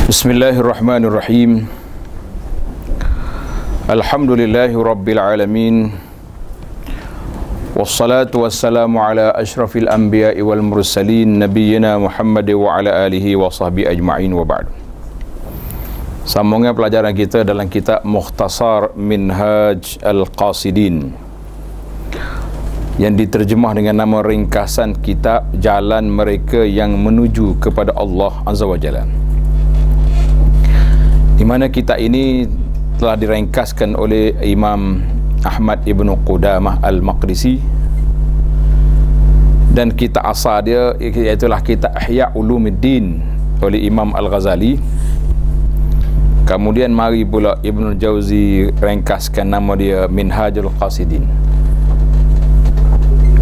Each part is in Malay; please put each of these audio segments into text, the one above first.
Bismillahirrahmanirrahim. Alhamdulillahi rabbil alamin. Wassalatu wassalamu ala ashrafil anbiya'i wal mursalin nabiyyina Muhammad wa ala alihi wa sahbihi ajma'in wa ba'd. Sambungan pelajaran kita dalam kitab Mukhtasar Minhaj Al-Qasidin yang diterjemah dengan nama ringkasan kitab Jalan Mereka yang Menuju kepada Allah Azza wa Jalla, di mana kitab ini telah diringkaskan oleh Imam Ahmad Ibn Qudamah Al-Maqdisi, dan kitab asal dia iaitulah kitab Ihya Ulumuddin oleh Imam Al-Ghazali. Kemudian mari pula Ibn Jauzi ringkaskan nama dia Minhajul Qasidin.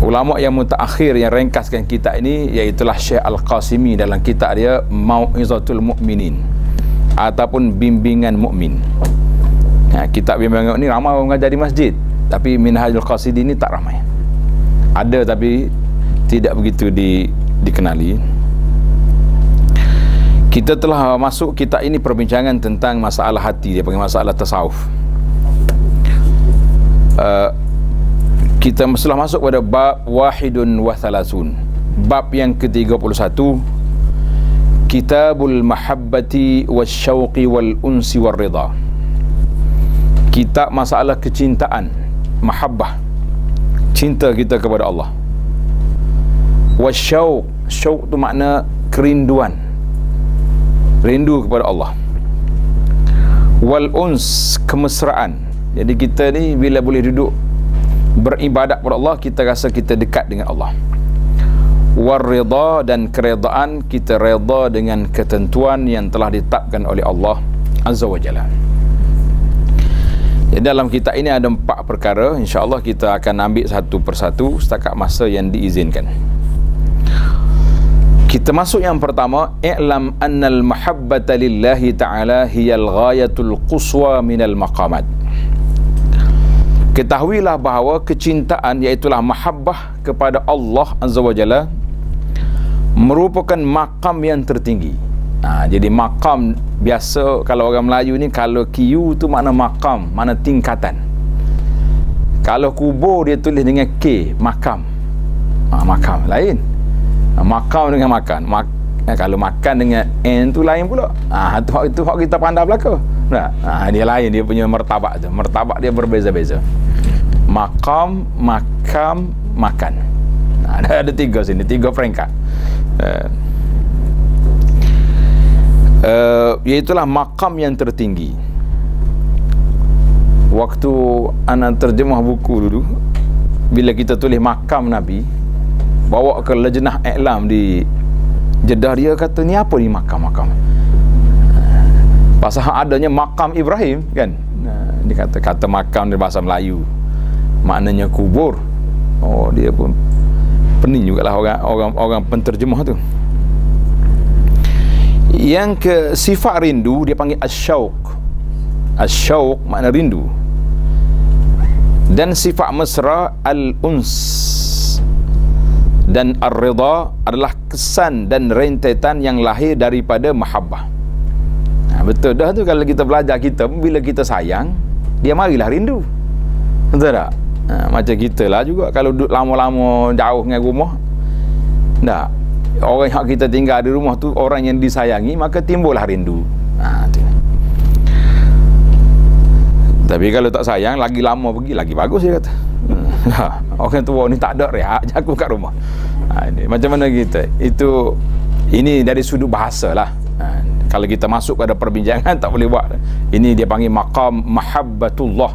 Ulama yang mutaakhir yang ringkaskan kitab ini iaitulah Syekh Al-Qasimi dalam kitab dia Mau'izatul Mu'minin ataupun bimbingan mukmin. Kitab bimbingan ni ramai orang mengajar di masjid, tapi Minhajul Qasidin ni tak ramai. Ada tapi tidak begitu dikenali. Kita telah masuk kitab ini perbincangan tentang masalah hati, dia panggil masalah tasawuf. Kita telah masuk pada bab wahidun wa thalathun, bab yang ke-31, Kitabul Mahabbati Wasyauqi Wal Unsi Wal Ridha. Kitab masalah kecintaan, mahabbah, cinta kita kepada Allah. Wasyauq, syauq tu makna kerinduan, rindu kepada Allah. Wal uns, kemesraan. Jadi kita ni bila boleh duduk beribadat kepada Allah, kita rasa kita dekat dengan Allah. Warridha, dan keredaan, kita redha dengan ketentuan yang telah ditetapkan oleh Allah Azza wa Jalla. Jadi dalam kitab ini ada 4 perkara. InsyaAllah kita akan ambil satu persatu setakat masa yang diizinkan. Kita masuk yang pertama, i'lam annal mahabbata lillahi ta'ala hiyal ghayatul quswa minal maqamat. Ketahuilah bahawa kecintaan, iaitulah mahabbah kepada Allah Azza wa Jalla, merupakan makam yang tertinggi. Jadi makam biasa kalau orang Melayu ni, kalau Q tu makna makam, makna tingkatan. Kalau kubur dia tulis dengan K, makam. Makam lain. Makam dengan makan. Kalau makan dengan N tu lain pula. Itu hak kita pandai belaka. Dia lain, dia punya martabak tu. Martabak dia berbeza-beza. Makam, makam, makan. Ada 3 sini, 3 peringkat. Iaitulah makam yang tertinggi. Waktu anak terjemah buku dulu, bila kita tulis makam Nabi, bawa ke lajnah i'lam di Jeddah, dia kata ni apa ni makam-makam? Pasal adanya makam Ibrahim kan. Dia kata makam di bahasa Melayu maknanya kubur. Oh, dia pun pening jugalah orang penterjemah tu. Yang ke sifat rindu dia panggil asyauq. Asyauq makna rindu. Dan sifat mesra al-uns. Dan ar-ridha adalah kesan dan rentetan yang lahir daripada mahabbah. Betul dah tu, kalau kita belajar kita, bila kita sayang, dia marilah rindu. Betul tak? Macam kita lah juga, kalau duduk lama-lama jauh dengan rumah, tak, orang yang kita tinggal di rumah tu orang yang disayangi, maka timbullah rindu. Tu. Tapi kalau tak sayang, lagi lama pergi lagi bagus, dia kata. Orang tua ni tak ada rehat, jaga kat rumah. Macam mana kita? Ini dari sudut bahasa lah. Kalau kita masuk pada perbincangan tak boleh buat. Ini dia panggil maqam mahabbatullah,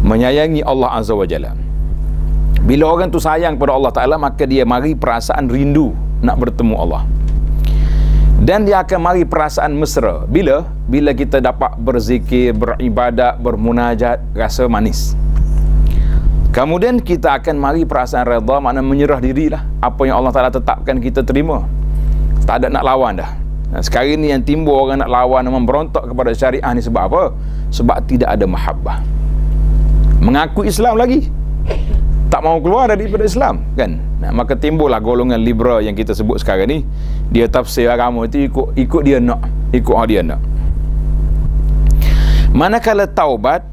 menyayangi Allah Azza wa Jalla. Bila orang tu sayang pada Allah Ta'ala, maka dia mari perasaan rindu nak bertemu Allah. Dan dia akan mari perasaan mesra bila kita dapat berzikir, beribadat, bermunajat, rasa manis. Kemudian kita akan mari perasaan redha, makna menyerah dirilah. Apa yang Allah Ta'ala tetapkan kita terima. Tak ada nak lawan dah. Sekarang ni yang timbul orang nak lawan, memberontak kepada syariah ni sebab apa? Sebab tidak ada mahabbah. Mengaku Islam lagi, tak mau keluar daripada Islam, kan? Nah, maka timbullah golongan liberal yang kita sebut sekarang ni. Dia tafsir agama itu ikut dia nak, dia nak. Manakala taubat,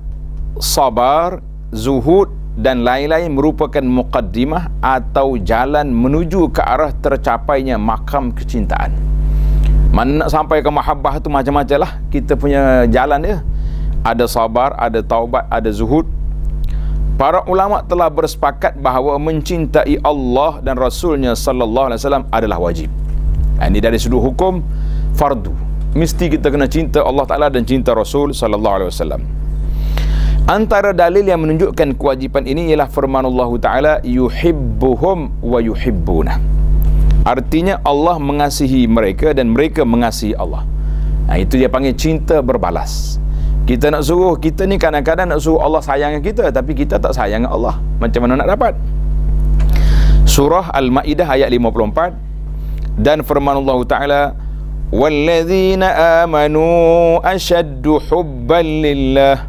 sabar, zuhud dan lain-lain merupakan muqaddimah atau jalan menuju ke arah tercapainya makam kecintaan. Mana nak sampai ke mahabbah tu macam-macam lah kita punya jalan dia. Ada sabar, ada taubat, ada zuhud. Para ulama telah bersepakat bahawa mencintai Allah dan Rasulnya sallallahu alaihi wasallam adalah wajib. Ini dari sudut hukum fardu. Mesti kita kena cinta Allah Ta'ala dan cinta Rasul sallallahu alaihi wasallam. Antara dalil yang menunjukkan kewajipan ini ialah firman Allah Ta'ala, yuhibbuhum wa yuhibbuna. Artinya Allah mengasihi mereka dan mereka mengasihi Allah. Nah, itu dia panggil cinta berbalas. Kita nak suruh, kita ni kadang-kadang nak suruh Allah sayang kita, tapi kita tak sayang Allah. Macam mana nak dapat? Surah Al-Ma'idah ayat 54 dan firman Allah Ta'ala, walladzina amanu ashaddu hubban lillah.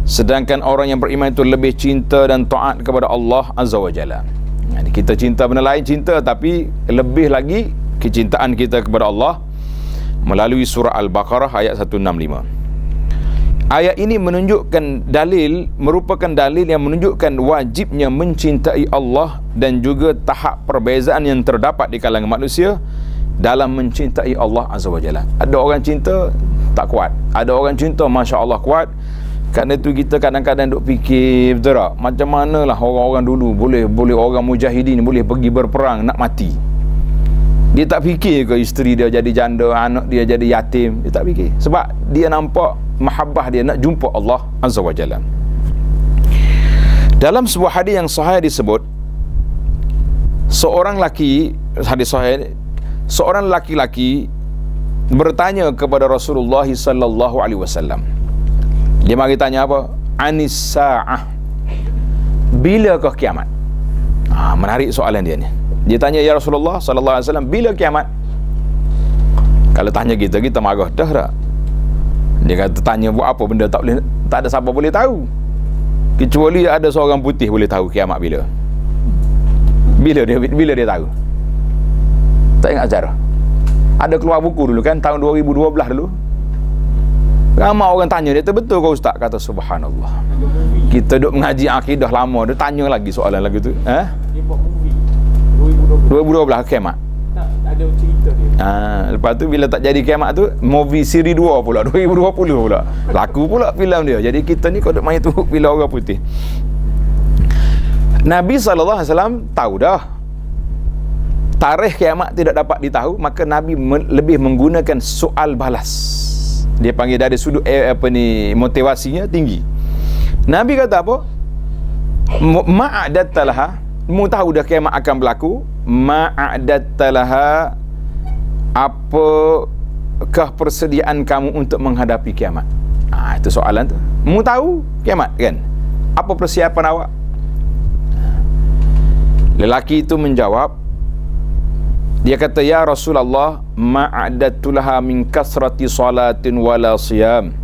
Sedangkan orang yang beriman itu lebih cinta dan taat kepada Allah Azza wa Jalla. Jadi kita cinta benda lain cinta, tapi lebih lagi kecintaan kita kepada Allah melalui surah Al-Baqarah ayat 165. Ayat ini menunjukkan merupakan dalil yang menunjukkan wajibnya mencintai Allah dan juga tahap perbezaan yang terdapat di kalangan manusia dalam mencintai Allah Azza wa Jalla. Ada orang cinta tak kuat, ada orang cinta Masya Allah kuat. Kerana itu kita kadang-kadang duk fikir, betul tak? Macam manalah orang-orang dulu boleh orang mujahidin boleh pergi berperang nak mati. Dia tak fikir ke isteri dia jadi janda, anak dia jadi yatim. Dia tak fikir. Sebab dia nampak mahabbah dia nak jumpa Allah Azza wa Jalla. Dalam sebuah hadis yang sahih disebut, seorang laki-laki bertanya kepada Rasulullah sallallahu alaihi wasallam. Dia mari tanya apa? Anis sa'ah. Bilakah kiamat? Menarik soalan dia ni. Dia tanya, ya Rasulullah sallallahu alaihi wasallam, bila kiamat? Kalau tanya kita marah dah tak? Dia kata tanya buat apa benda tak ada siapa boleh tahu. Kecuali ada seorang putih boleh tahu kiamat bila. Bila dia tahu? Tak ingat sejarah. Ada keluar buku dulu kan tahun 2012 dulu. Ramai orang tanya dia, betul ke ustaz? Kata subhanallah. Kita duk mengaji akidah lama, dia tanya lagi soalan lagi tu. Dia buat movie 2012 kiamat. Tak ada cerita dia. Lepas tu bila tak jadi kiamat tu, movie siri 2 pula 2020 pula. Laku pula filem dia. Jadi kita ni kalau duk main tu filem orang putih. Nabi sallallahu alaihi wasallam tahu dah. Tarikh kiamat tidak dapat ditahu, maka Nabi lebih menggunakan soal balas. Dia panggil dari sudut motivasinya tinggi. Nabi kata apa? Ma'adattalaha, mu tahu dah kiamat akan berlaku. Ma'adattalaha, apakah persediaan kamu untuk menghadapi kiamat? Itu soalan tu. Mu tahu kiamat kan? Apa persiapan awak? Lelaki itu menjawab, dia kata, ya Rasulullah, ma'adattu laha min kasrati salatin wala siyam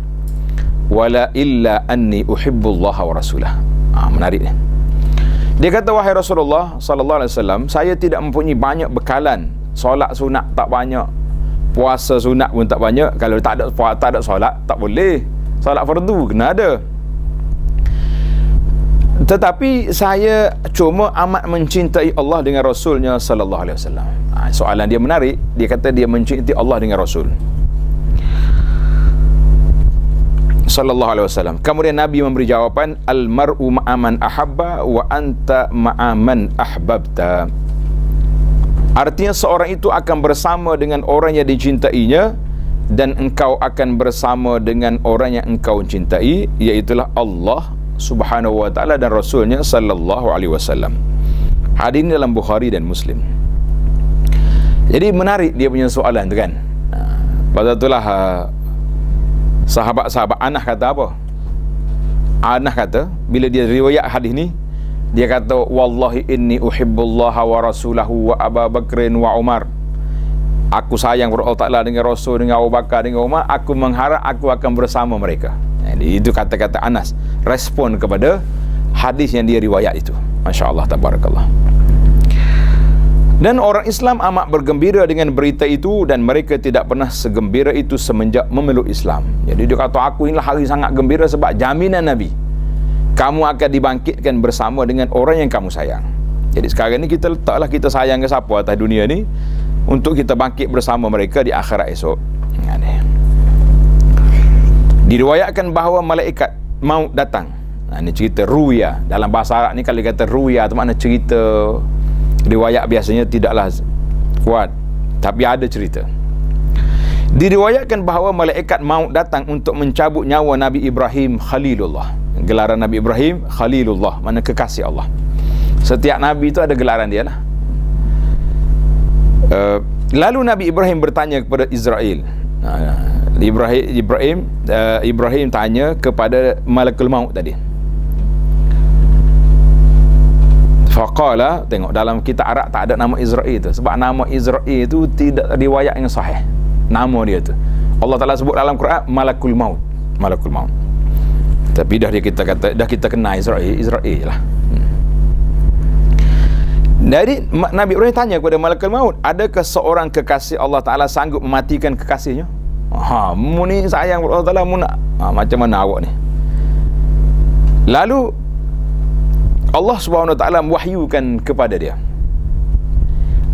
wala illa anni uhibbullaha wa rasulah. Menarik ni. Dia kata, wahai Rasulullah sallallahu alaihi wasallam, saya tidak mempunyai banyak bekalan. Solat sunat tak banyak, puasa sunat pun tak banyak. Kalau tak ada solat tak boleh. Solat fardu kena ada. Tetapi saya cuma amat mencintai Allah dengan Rasulnya sallallahu alaihi wasallam. Soalan dia menarik. Dia kata dia mencintai Allah dengan Rasul sallallahu alaihi wasallam. Kemudian Nabi memberi jawapan, al mar'u ma'aman ahabba wa anta ma'aman ahbabta. Artinya seorang itu akan bersama dengan orang yang dicintainya dan engkau akan bersama dengan orang yang engkau cintai, iaitulah Allah Subhanahu wa ta'ala dan Rasulnya sallallahu alaihi wasallam. Hadis ini dalam Bukhari dan Muslim. Jadi menarik dia punya soalan tu kan. Pasal itulah sahabat-sahabat Anas kata apa? Anas kata bila dia riwayat hadis ni, dia kata, wallahi inni uhibbullaha wa rasulahu wa Abu Bakrin wa Umar. Aku sayang kepada Allah Ta'ala dengan Rasul, dengan Abu Bakar, dengan Umar. Aku mengharap aku akan bersama mereka. Jadi itu kata-kata Anas, respon kepada hadis yang dia riwayat itu. Masya Allah, tabarakallah. Dan orang Islam amat bergembira dengan berita itu, dan mereka tidak pernah segembira itu semenjak memeluk Islam. Jadi dia kata, aku inilah hari sangat gembira sebab jaminan Nabi, kamu akan dibangkitkan bersama dengan orang yang kamu sayang. Jadi sekarang ni kita letaklah kita sayang ke siapa atas dunia ni, untuk kita bangkit bersama mereka di akhirat esok. Diriwayatkan bahawa malaikat maut datang. Ini cerita ruya. Dalam bahasa Arab ni kalau kata ruya tu makna cerita. Riwayat biasanya tidaklah kuat, tapi ada cerita. Diriwayatkan bahawa malaikat maut datang untuk mencabut nyawa Nabi Ibrahim Khalilullah. Gelaran Nabi Ibrahim Khalilullah, mana kekasih Allah. Setiap Nabi itu ada gelaran dia lah. Lalu Nabi Ibrahim bertanya kepada Israel. Ibrahim tanya kepada malakul maut tadi. Faqala, tengok dalam kitab Arab tak ada nama Israel tu, sebab nama Israel itu tidak riwayat yang sahih. Nama dia tu Allah Taala sebut dalam Quran malakul maut, malakul maut. Tapi dah kita kenal Israel lah. Jadi Nabi Ibrahim tanya kepada malakul maut, adakah seorang kekasih Allah Taala sanggup mematikan kekasihnya? Mu ni sayang Allah Taala, mu nak macam mana awak ni? Lalu Allah Subhanahu Wa Taala mewahyukan kepada dia,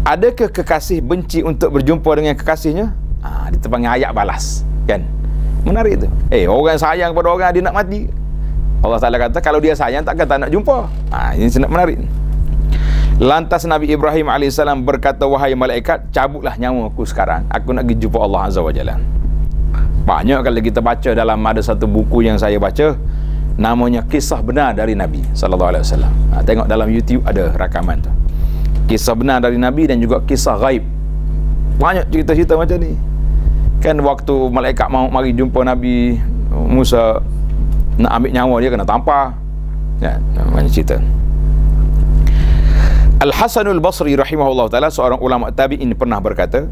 adakah kekasih benci untuk berjumpa dengan kekasihnya? Dia terpanggil ayat balas, kan? Menarik tu. Orang sayang pada orang, dia nak mati. Allah Taala kata kalau dia sayang takkan tak nak jumpa. Ini sangat menarik. Lantas Nabi Ibrahim AS berkata, wahai malaikat, cabutlah nyawa aku sekarang, aku nak pergi jumpa Allah Azza wa Jalla. Banyak kalau kita baca dalam ada satu buku yang saya baca, namanya Kisah Benar dari Nabi SAW. Tengok dalam YouTube ada rakaman tu. Kisah benar dari Nabi dan juga kisah gaib. Banyak cerita-cerita macam ni. Kan waktu malaikat maut mari jumpa Nabi Musa, nak ambil nyawa dia kena tampar. Banyak cerita. Al-Hasanul Basri rahimahullah ta'ala, seorang ulama tabi'in, pernah berkata,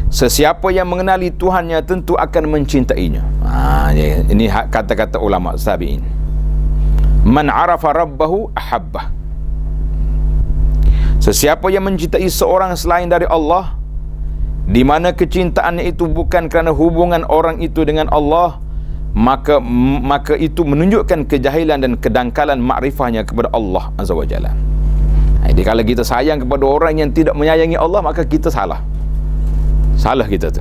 sesiapa yang mengenali Tuhannya tentu akan mencintainya. Ini kata-kata ulama tabi'in. Man arafa rabbahu ahabbah. Sesiapa yang mencintai seorang selain dari Allah, di mana kecintaannya itu bukan kerana hubungan orang itu dengan Allah, maka itu menunjukkan kejahilan dan kedangkalan makrifahnya kepada Allah Azza wa Jalla. Jadi kalau kita sayang kepada orang yang tidak menyayangi Allah, maka kita salah kita tu.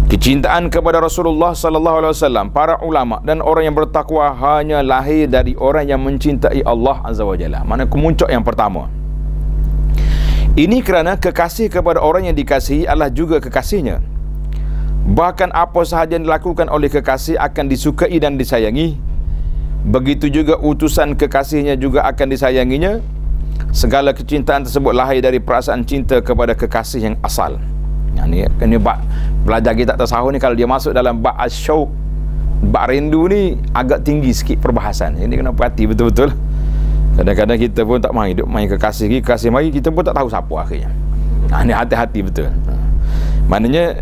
Kecintaan kepada Rasulullah sallallahu alaihi wasallam, para ulama dan orang yang bertakwa hanya lahir dari orang yang mencintai Allah Azza wa Jalla. Mana kemuncak yang pertama. Ini kerana kekasih kepada orang yang dikasihi adalah juga kekasihnya. Bahkan apa sahaja yang dilakukan oleh kekasih akan disukai dan disayangi. Begitu juga utusan kekasihnya juga akan disayanginya. Segala kecintaan tersebut lahir dari perasaan cinta kepada kekasih yang asal. Ini bab belajar kita tasawuf ni, kalau dia masuk dalam bab asyauq, bab rindu ni agak tinggi sikit perbahasan. Ini kena perhati betul-betul. Kadang-kadang kita pun tak main hidup main kekasih mari, kita pun tak tahu siapa akhirnya. Ini hati-hati betul. Maknanya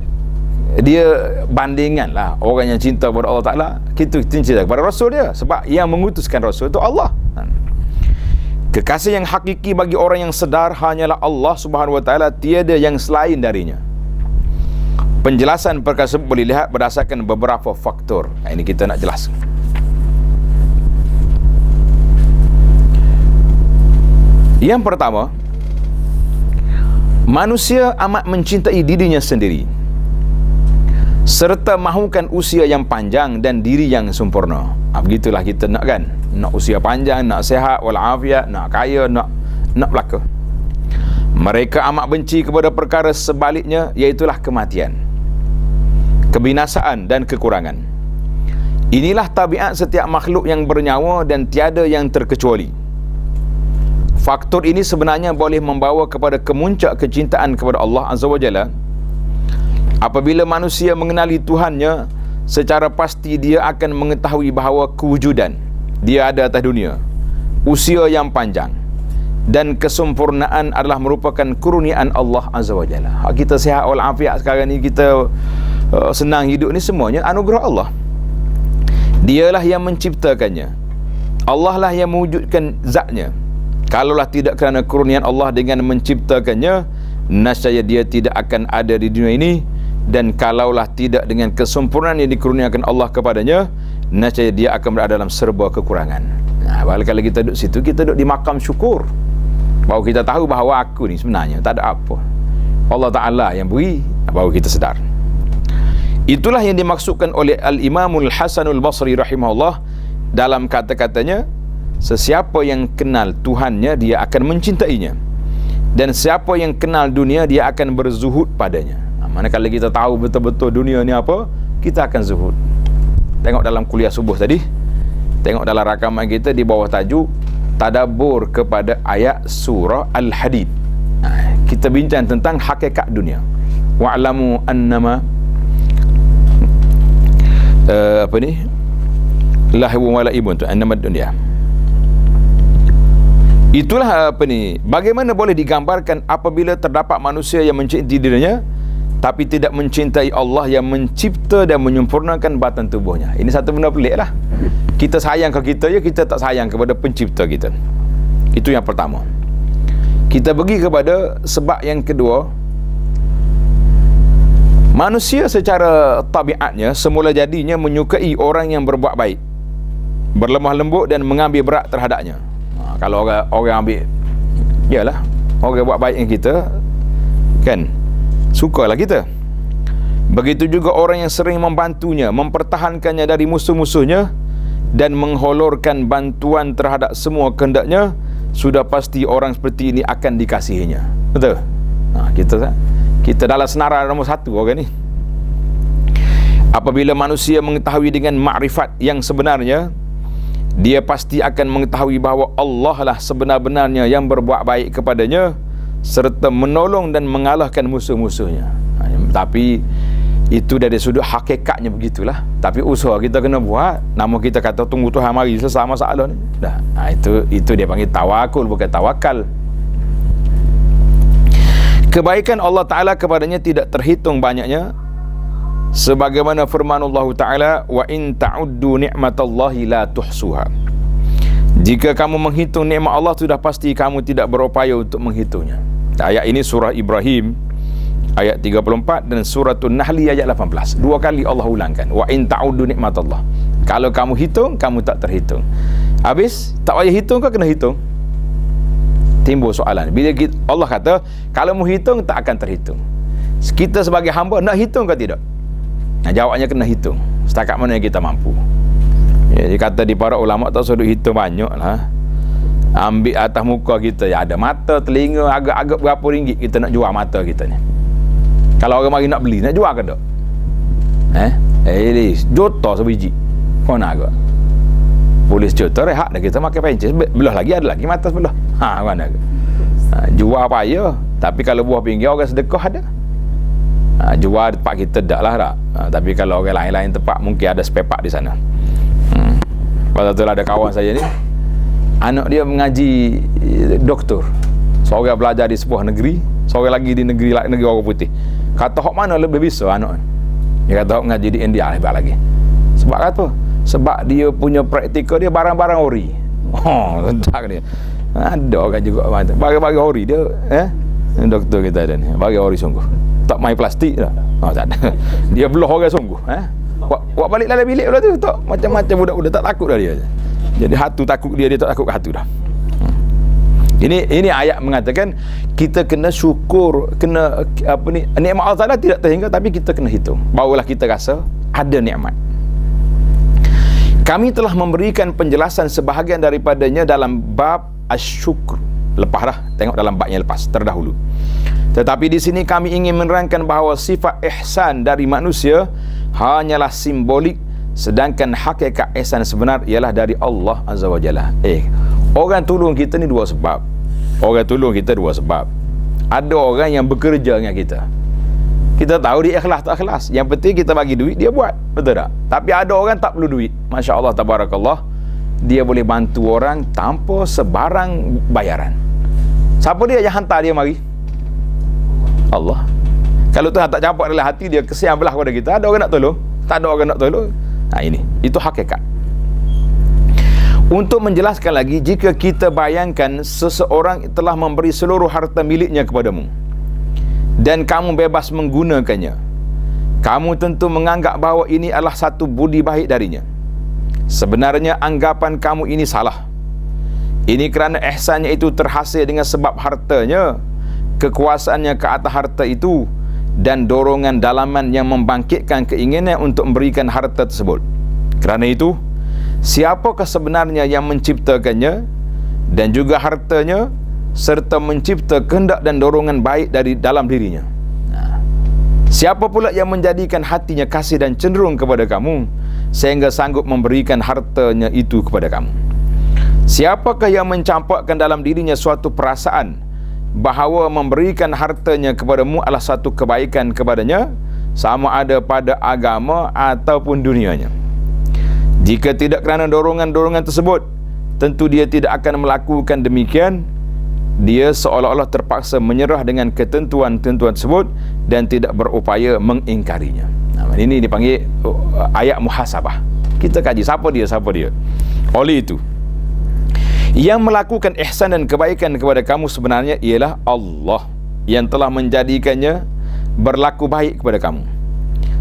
dia bandingan lah orang yang cinta kepada Allah Ta'ala, kita cinta kepada Rasul dia, sebab yang mengutuskan Rasul itu Allah. Kekasih yang hakiki bagi orang yang sedar hanyalah Allah Subhanahu Wa Ta'ala, tiada yang selain darinya. Penjelasan perkara tersebut boleh lihat berdasarkan beberapa faktor. Ini kita nak jelas. Yang pertama, manusia amat mencintai dirinya sendiri, serta mahukan usia yang panjang dan diri yang sempurna. Begitulah kita nak, kan? Nak usia panjang, nak sihat walafiat, nak kaya, nak belaka. Mereka amat benci kepada perkara sebaliknya, iaitulah kematian, kebinasaan dan kekurangan. Inilah tabiat setiap makhluk yang bernyawa dan tiada yang terkecuali. Faktor ini sebenarnya boleh membawa kepada kemuncak kecintaan kepada Allah Azza wa Jalla. Apabila manusia mengenali Tuhannya, secara pasti dia akan mengetahui bahawa kewujudan dia ada atas dunia, usia yang panjang dan kesempurnaan adalah merupakan kurniaan Allah Azza wa Jalla. Kita sihat walafiat sekarang ni, kita senang hidup ni, semuanya anugerah Allah. Dialah yang menciptakannya. Allah lah yang mewujudkan zatnya. Kalaulah tidak kerana kurnian Allah dengan menciptakannya, nescaya dia tidak akan ada di dunia ini. Dan kalaulah tidak dengan kesempurnaan yang dikurniakan Allah kepadanya, nescaya dia akan berada dalam serba kekurangan. Kalau kita duduk situ, kita duduk di makam syukur, baru kita tahu bahawa aku ni sebenarnya tak ada apa, Allah Ta'ala yang beri, baru kita sedar. Itulah yang dimaksudkan oleh Al-Imamul Hasanul Basri rahimahullah dalam kata-katanya, sesiapa yang kenal Tuhannya, dia akan mencintainya, dan siapa yang kenal dunia, dia akan berzuhud padanya. Manakala kita tahu betul-betul dunia ni apa, kita akan zuhud. Tengok dalam kuliah subuh tadi, tengok dalam rakaman kita di bawah tajuk tadabbur kepada ayat surah Al-Hadid. Kita bincang tentang hakikat dunia. Wa'lamu annama lahu wa la'ibun tu annama dunia. Itulah bagaimana boleh digambarkan apabila terdapat manusia yang mencintai dirinya tapi tidak mencintai Allah yang mencipta dan menyempurnakan batan tubuhnya. Ini satu benda pelik lah. Kita sayang ke kita, ya, kita tak sayang kepada pencipta kita. Itu yang pertama. Kita pergi kepada sebab yang kedua. Manusia secara tabiatnya, semula jadinya menyukai orang yang berbuat baik, berlemah lembut dan mengambil berat terhadapnya. Kalau orang ambil, yalah, orang buat baik dengan kita, kan, sukalah kita. Begitu juga orang yang sering membantunya, mempertahankannya dari musuh-musuhnya dan mengholorkan bantuan terhadap semua kehendaknya, sudah pasti orang seperti ini akan dikasihinya. Betul? Kita dalam senarai nombor 1 orang ni. Apabila manusia mengetahui dengan makrifat yang sebenarnya, dia pasti akan mengetahui bahawa Allah lah sebenar-benarnya yang berbuat baik kepadanya serta menolong dan mengalahkan musuh-musuhnya. Tapi itu dari sudut hakikatnya begitulah. Tapi usaha kita kena buat. Nama kita kata tunggu Tuhan mari selesai masalah ni. Dah. Itu dia panggil tawakul, bukan tawakal. Kebaikan Allah Ta'ala kepadanya tidak terhitung banyaknya, sebagaimana firman Allah Ta'ala, wa in ta'uddu ni'matallahi la tuhsuha. Jika kamu menghitung nikmat Allah, sudah pasti kamu tidak berupaya untuk menghitungnya. Ayat ini surah Ibrahim ayat 34 dan suratul Nahli ayat 18. 2 kali Allah ulangkan, wa in ta'uddu ni'matallah. Kalau kamu hitung, kamu tak terhitung. Habis tak payah hitung, kau kena hitung. Timbul soalan, bila Allah kata kalau mau hitung tak akan terhitung, kita sebagai hamba nak hitung ke tidak? Jawabnya kena hitung setakat mana yang kita mampu. Dia kata di para ulama tak suruh hitung banyak lah. Ambil atas muka kita, ya, ada mata, telinga, agak-agak berapa ringgit kita nak jual mata kita ni. Kalau orang mari nak beli, nak jual ke tak? Juta sebiji kau nak agak polis juta rehat dah kita makan pencis belah lagi, ada lagi mata sebelah. Mana ke? Jual payah, tapi kalau buah pinggir orang sedekah ada. Jual tempat kita tak lah tak. Tapi kalau orang lain-lain tempat mungkin ada spare part di sana. Lepas tu ada kawan saya ni, anak dia mengaji doktor, seorang belajar di sebuah negeri, seorang lagi di negeri orang putih. Kata hok mana lebih bisa anak? Dia kata hok mengaji di India hebat lagi. Sebab apa? Sebab dia punya praktikal dia barang-barang ori. Sedap dia. Ada orang juga bagi ori dia, doktor kita ada ni, bagi ori sungguh. Tak main plastik dah. Tak ada. Dia belah orang sungguh, Buat balik dalam bilik pula tu, tak macam-macam budak-budak tak takut dah dia. Jadi hatu takut dia tak takut hatu dah. Ini ayat mengatakan kita kena syukur, kena nikmat Allah Taala tidak terhingga, tapi kita kena hitung. Barulah kita rasa ada nikmat. Kami telah memberikan penjelasan sebahagian daripadanya dalam bab asy-syukr. Lepas dah, tengok dalam bab yang lepas terdahulu. Tetapi di sini kami ingin menerangkan bahawa sifat ihsan dari manusia hanyalah simbolik, sedangkan hakikat ihsan sebenar ialah dari Allah Azza wa Jalla. Orang tolong kita ni dua sebab. Orang tolong kita dua sebab. Ada orang yang bekerja dengan kita. Kita tahu dia ikhlas tak ikhlas. Yang penting kita bagi duit, dia buat. Betul tak? Tapi ada orang tak perlu duit. Masya Allah, tabarakallah. Dia boleh bantu orang tanpa sebarang bayaran. Siapa dia yang hantar dia mari? Allah. Kalau Tuhan tak campak dalam hati dia, kesian belah kepada kita, ada orang nak tolong? Tak ada orang nak tolong. Ini. Itu hakikat. Untuk menjelaskan lagi, jika kita bayangkan seseorang telah memberi seluruh harta miliknya kepadamu dan kamu bebas menggunakannya, kamu tentu menganggap bahawa ini adalah satu budi baik darinya. Sebenarnya anggapan kamu ini salah. Ini kerana ihsannya itu terhasil dengan sebab hartanya, kekuasaannya ke atas harta itu, dan dorongan dalaman yang membangkitkan keinginan untuk memberikan harta tersebut. Kerana itu, siapakah sebenarnya yang menciptakannya dan juga hartanya, serta mencipta kehendak dan dorongan baik dari dalam dirinya? Siapa pula yang menjadikan hatinya kasih dan cenderung kepada kamu sehingga sanggup memberikan hartanya itu kepada kamu? Siapakah yang mencampakkan dalam dirinya suatu perasaan bahawa memberikan hartanya kepadamu adalah satu kebaikan kepadanya, sama ada pada agama ataupun dunianya? Jika tidak kerana dorongan-dorongan tersebut, tentu dia tidak akan melakukan demikian. Dia seolah-olah terpaksa menyerah dengan ketentuan-tentuan tersebut dan tidak berupaya mengingkarinya. Ini dipanggil ayat muhasabah. Kita kaji siapa dia. Oleh itu, yang melakukan ihsan dan kebaikan kepada kamu sebenarnya ialah Allah yang telah menjadikannya berlaku baik kepada kamu.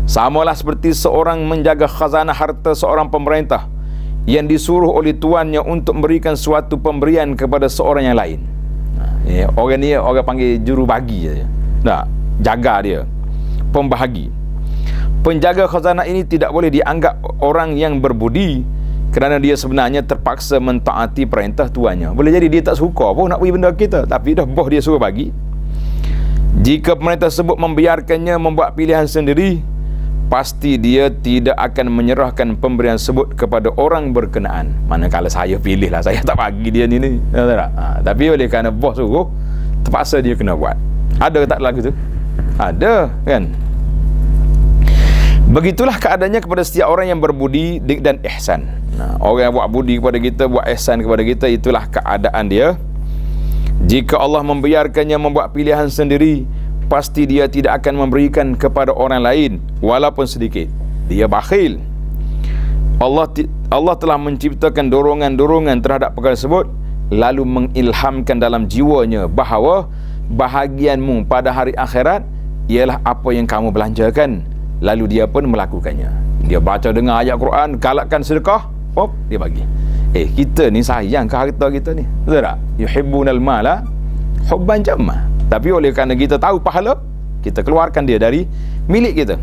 Samalah seperti seorang menjaga khazanah harta seorang pemerintah yang disuruh oleh tuannya untuk memberikan suatu pemberian kepada seorang yang lain. Orang ni orang panggil juru bagi saja. Nah, jaga dia, pembahagi. Penjaga khazanah ini tidak boleh dianggap orang yang berbudi kerana dia sebenarnya terpaksa mentaati perintah tuannya. Boleh jadi dia tak suka pun nak bagi benda kita, tapi dah bos dia suruh bagi. Jika pemerintah tersebut membiarkannya membuat pilihan sendiri, pasti dia tidak akan menyerahkan pemberian tersebut kepada orang berkenaan. Manakala saya pilih lah, saya tak bagi dia ni. Tapi oleh kerana bos suruh, terpaksa dia kena buat. Ada tak lagu tu? Ada, kan? Begitulah keadaannya kepada setiap orang yang berbudi dan ihsan. Orang yang buat budi kepada kita, buat ihsan kepada kita, itulah keadaan dia. Jika Allah membiarkannya membuat pilihan sendiri, pasti dia tidak akan memberikan kepada orang lain walaupun sedikit. Dia bakhil. Allah telah menciptakan dorongan-dorongan terhadap perkara tersebut, lalu mengilhamkan dalam jiwanya bahawa bahagianmu pada hari akhirat ialah apa yang kamu belanjakan. Lalu dia pun melakukannya. Dia baca dengar ayat Quran, galakkan sedekah, dia bagi. Kita ni sayang ke harta kita ni, betul tak? Yuhibbunal mala hubban jamma. Tapi oleh kerana kita tahu pahala, kita keluarkan dia dari milik kita.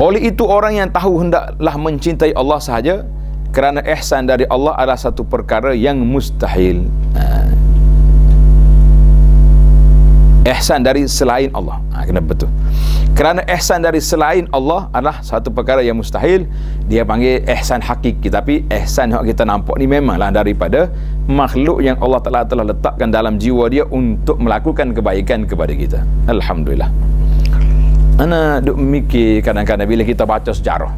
Oleh itu, orang yang tahu hendaklah mencintai Allah sahaja, kerana ihsan dari Allah adalah satu perkara yang mustahil. Ihsan dari selain Allah, kena betul. Kerana ihsan dari selain Allah adalah satu perkara yang mustahil. Dia panggil ihsan hakiki. Tapi ihsan yang kita nampak ni memanglah daripada makhluk yang Allah Ta'ala telah letakkan dalam jiwa dia untuk melakukan kebaikan kepada kita. Alhamdulillah. Ana duk mikir kadang-kadang bila kita baca sejarah.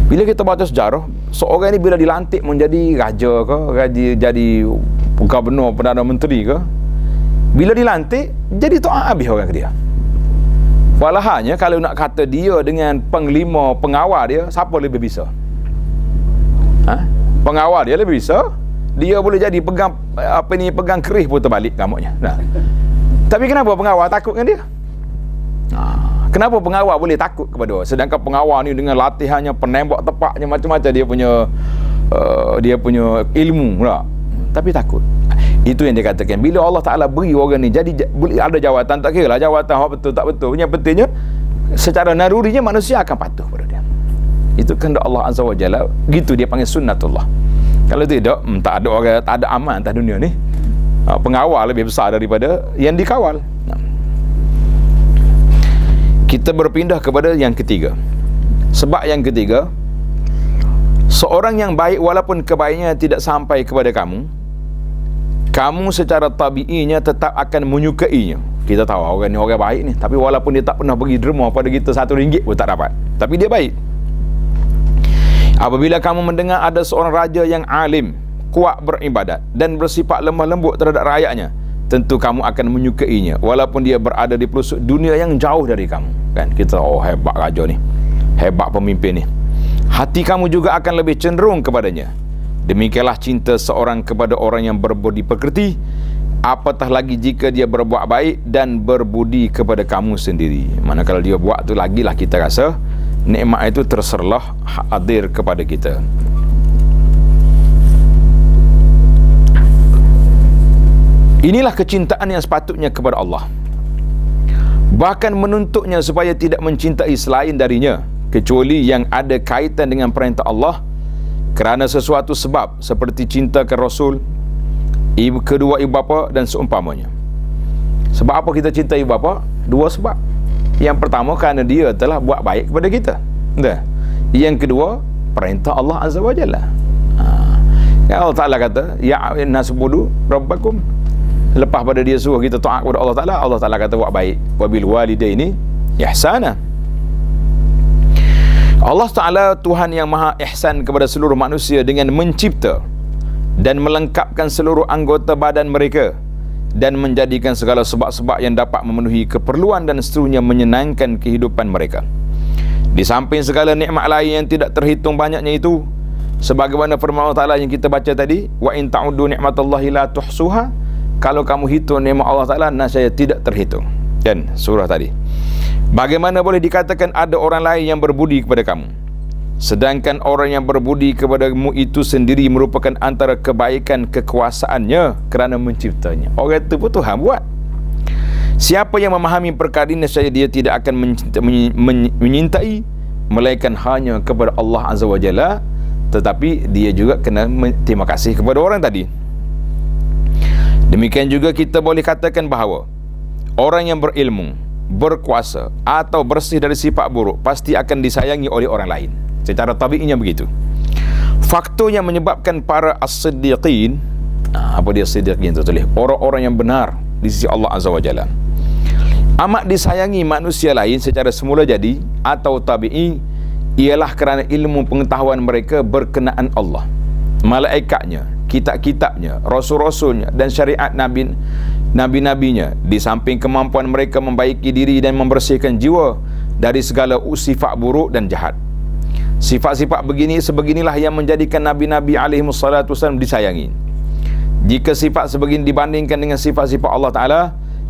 Bila kita baca sejarah, seorang ni bila dilantik menjadi raja ke, jadi gubernur, Perdana Menteri ke, bila dilantik, jadi tak habis orang ke dia. Walahannya kalau nak kata dia dengan panglima pengawal dia, siapa lebih bisa? Pengawal dia lebih bisa. Dia boleh jadi pegang kerih pun terbalik gamuknya. Tapi kenapa pengawal takut dengan dia? Kenapa pengawal boleh takut kepada orang? Sedangkan pengawal ni dengan latihannya, penembak tepaknya, macam-macam dia punya ilmu lah. Tapi takut. Itu yang dia katakan, bila Allah Ta'ala beri orang ni jadi ada jawatan, tak kira lah jawatan betul tak betul, yang pentingnya secara narurinya manusia akan patuh pada dia. Itu kehendak Allah Azza wa Jalla. Gitu dia panggil sunnatullah. Kalau tidak, tak ada orang, tak ada aman atas dunia ni. Pengawal lebih besar daripada yang dikawal. Kita berpindah kepada yang ketiga. Sebab yang ketiga, seorang yang baik walaupun kebaikannya tidak sampai kepada kamu secara tabi'inya tetap akan menyukainya. Kita tahu orang ni orang baik ni, tapi walaupun dia tak pernah bagi derma pada kita RM1 pun tak dapat, tapi dia baik. Apabila kamu mendengar ada seorang raja yang alim, kuat beribadat dan bersifat lemah lembut terhadap rakyatnya, tentu kamu akan menyukainya walaupun dia berada di pelosok dunia yang jauh dari kamu. Kan kita, hebat raja ni, hebat pemimpin ni. hati kamu juga akan lebih cenderung kepadanya. Demikianlah cinta seorang kepada orang yang berbudi pekerti, apatah lagi jika dia berbuat baik dan berbudi kepada kamu sendiri. Manakala dia buat tu, lagilah kita rasa nikmat itu terserlah hadir kepada kita. Inilah kecintaan yang sepatutnya kepada Allah. Bahkan menuntutnya supaya tidak mencintai selain darinya, kecuali yang ada kaitan dengan perintah Allah kerana sesuatu sebab, seperti cinta ke Rasul, kedua ibu bapa dan seumpamanya. Sebab apa kita cinta ibu bapa? Dua sebab. Yang pertama, kerana dia telah buat baik kepada kita. Yang kedua, perintah Allah Azza wa Jalla. Allah Ta'ala kata, ya nasbudu rabbakum. Lepas pada dia suruh kita taat kepada Allah Ta'ala, Allah Ta'ala kata buat baik. Wabil walidaini ihsana. Allah Ta'ala Tuhan yang maha ihsan kepada seluruh manusia dengan mencipta dan melengkapkan seluruh anggota badan mereka dan menjadikan segala sebab-sebab yang dapat memenuhi keperluan dan seterusnya menyenangkan kehidupan mereka. Di samping segala nikmat lain yang tidak terhitung banyaknya itu, sebagaimana firman Allah Ta'ala yang kita baca tadi, wa in ta'uddu ni'matallahi la tuhsuha, kalau kamu hitung nikmat Allah Ta'ala, nascaya tidak terhitung. Dan surah tadi, bagaimana boleh dikatakan ada orang lain yang berbudi kepada kamu, sedangkan orang yang berbudi kepadamu itu sendiri merupakan antara kebaikan kekuasaannya kerana menciptanya. Orang itu pun Tuhan buat. Siapa yang memahami perkara ini, saya dia tidak akan menyintai melainkan hanya kepada Allah Azza wa Jalla, tetapi dia juga kena terima kasih kepada orang tadi. Demikian juga kita boleh katakan bahawa orang yang berilmu, berkuasa atau bersih dari sifat buruk pasti akan disayangi oleh orang lain. Secara tabiinya begitu. Faktor yang menyebabkan para as-siddiqin, apa dia siddiqin tu tulis? Orang-orang yang benar di sisi Allah Azza wa Jalla, amat disayangi manusia lain secara semula jadi atau tabi'i, ialah kerana ilmu pengetahuan mereka berkenaan Allah, malaikatnya, kitab-kitabnya, rasul-rasulnya dan syariat nabi-nabinya, di samping kemampuan mereka membaiki diri dan membersihkan jiwa dari segala sifat buruk dan jahat. Sifat-sifat sebeginilah yang menjadikan nabi-nabi alaihi wassalatu wassalam disayangi. Jika sifat sebegini dibandingkan dengan sifat-sifat Allah Ta'ala,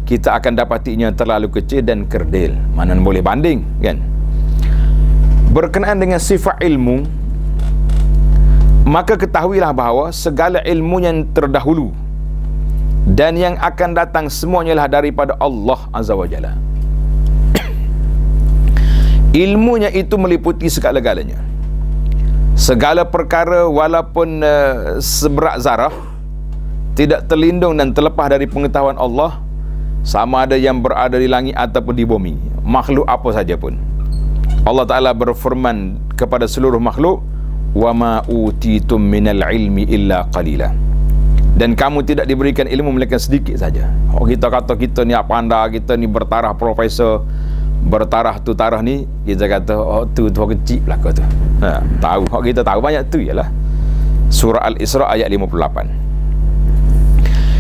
kita akan dapatinya terlalu kecil dan kerdil. Mana boleh banding, kan? Berkenaan dengan sifat ilmu, maka ketahuilah bahawa segala ilmu yang terdahulu dan yang akan datang semuanya lah daripada Allah Azza wa Jalla. Ilmunya itu meliputi segala-galanya. Segala perkara walaupun seberat zarah, tidak terlindung dan terlepas dari pengetahuan Allah, sama ada yang berada di langit ataupun di bumi, makhluk apa saja pun. Allah Ta'ala berfirman kepada seluruh makhluk, wa ma utitum minal ilmi illa qalila, dan kamu tidak diberikan ilmu melainkan sedikit saja. Kita kata kita ni pandai, kita ni bertaraf profesor, bertaraf tu taraf ni, kita kata tu kecil belaka tu. Tahu, kita tahu banyak tu ialah surah Al-Isra ayat 58.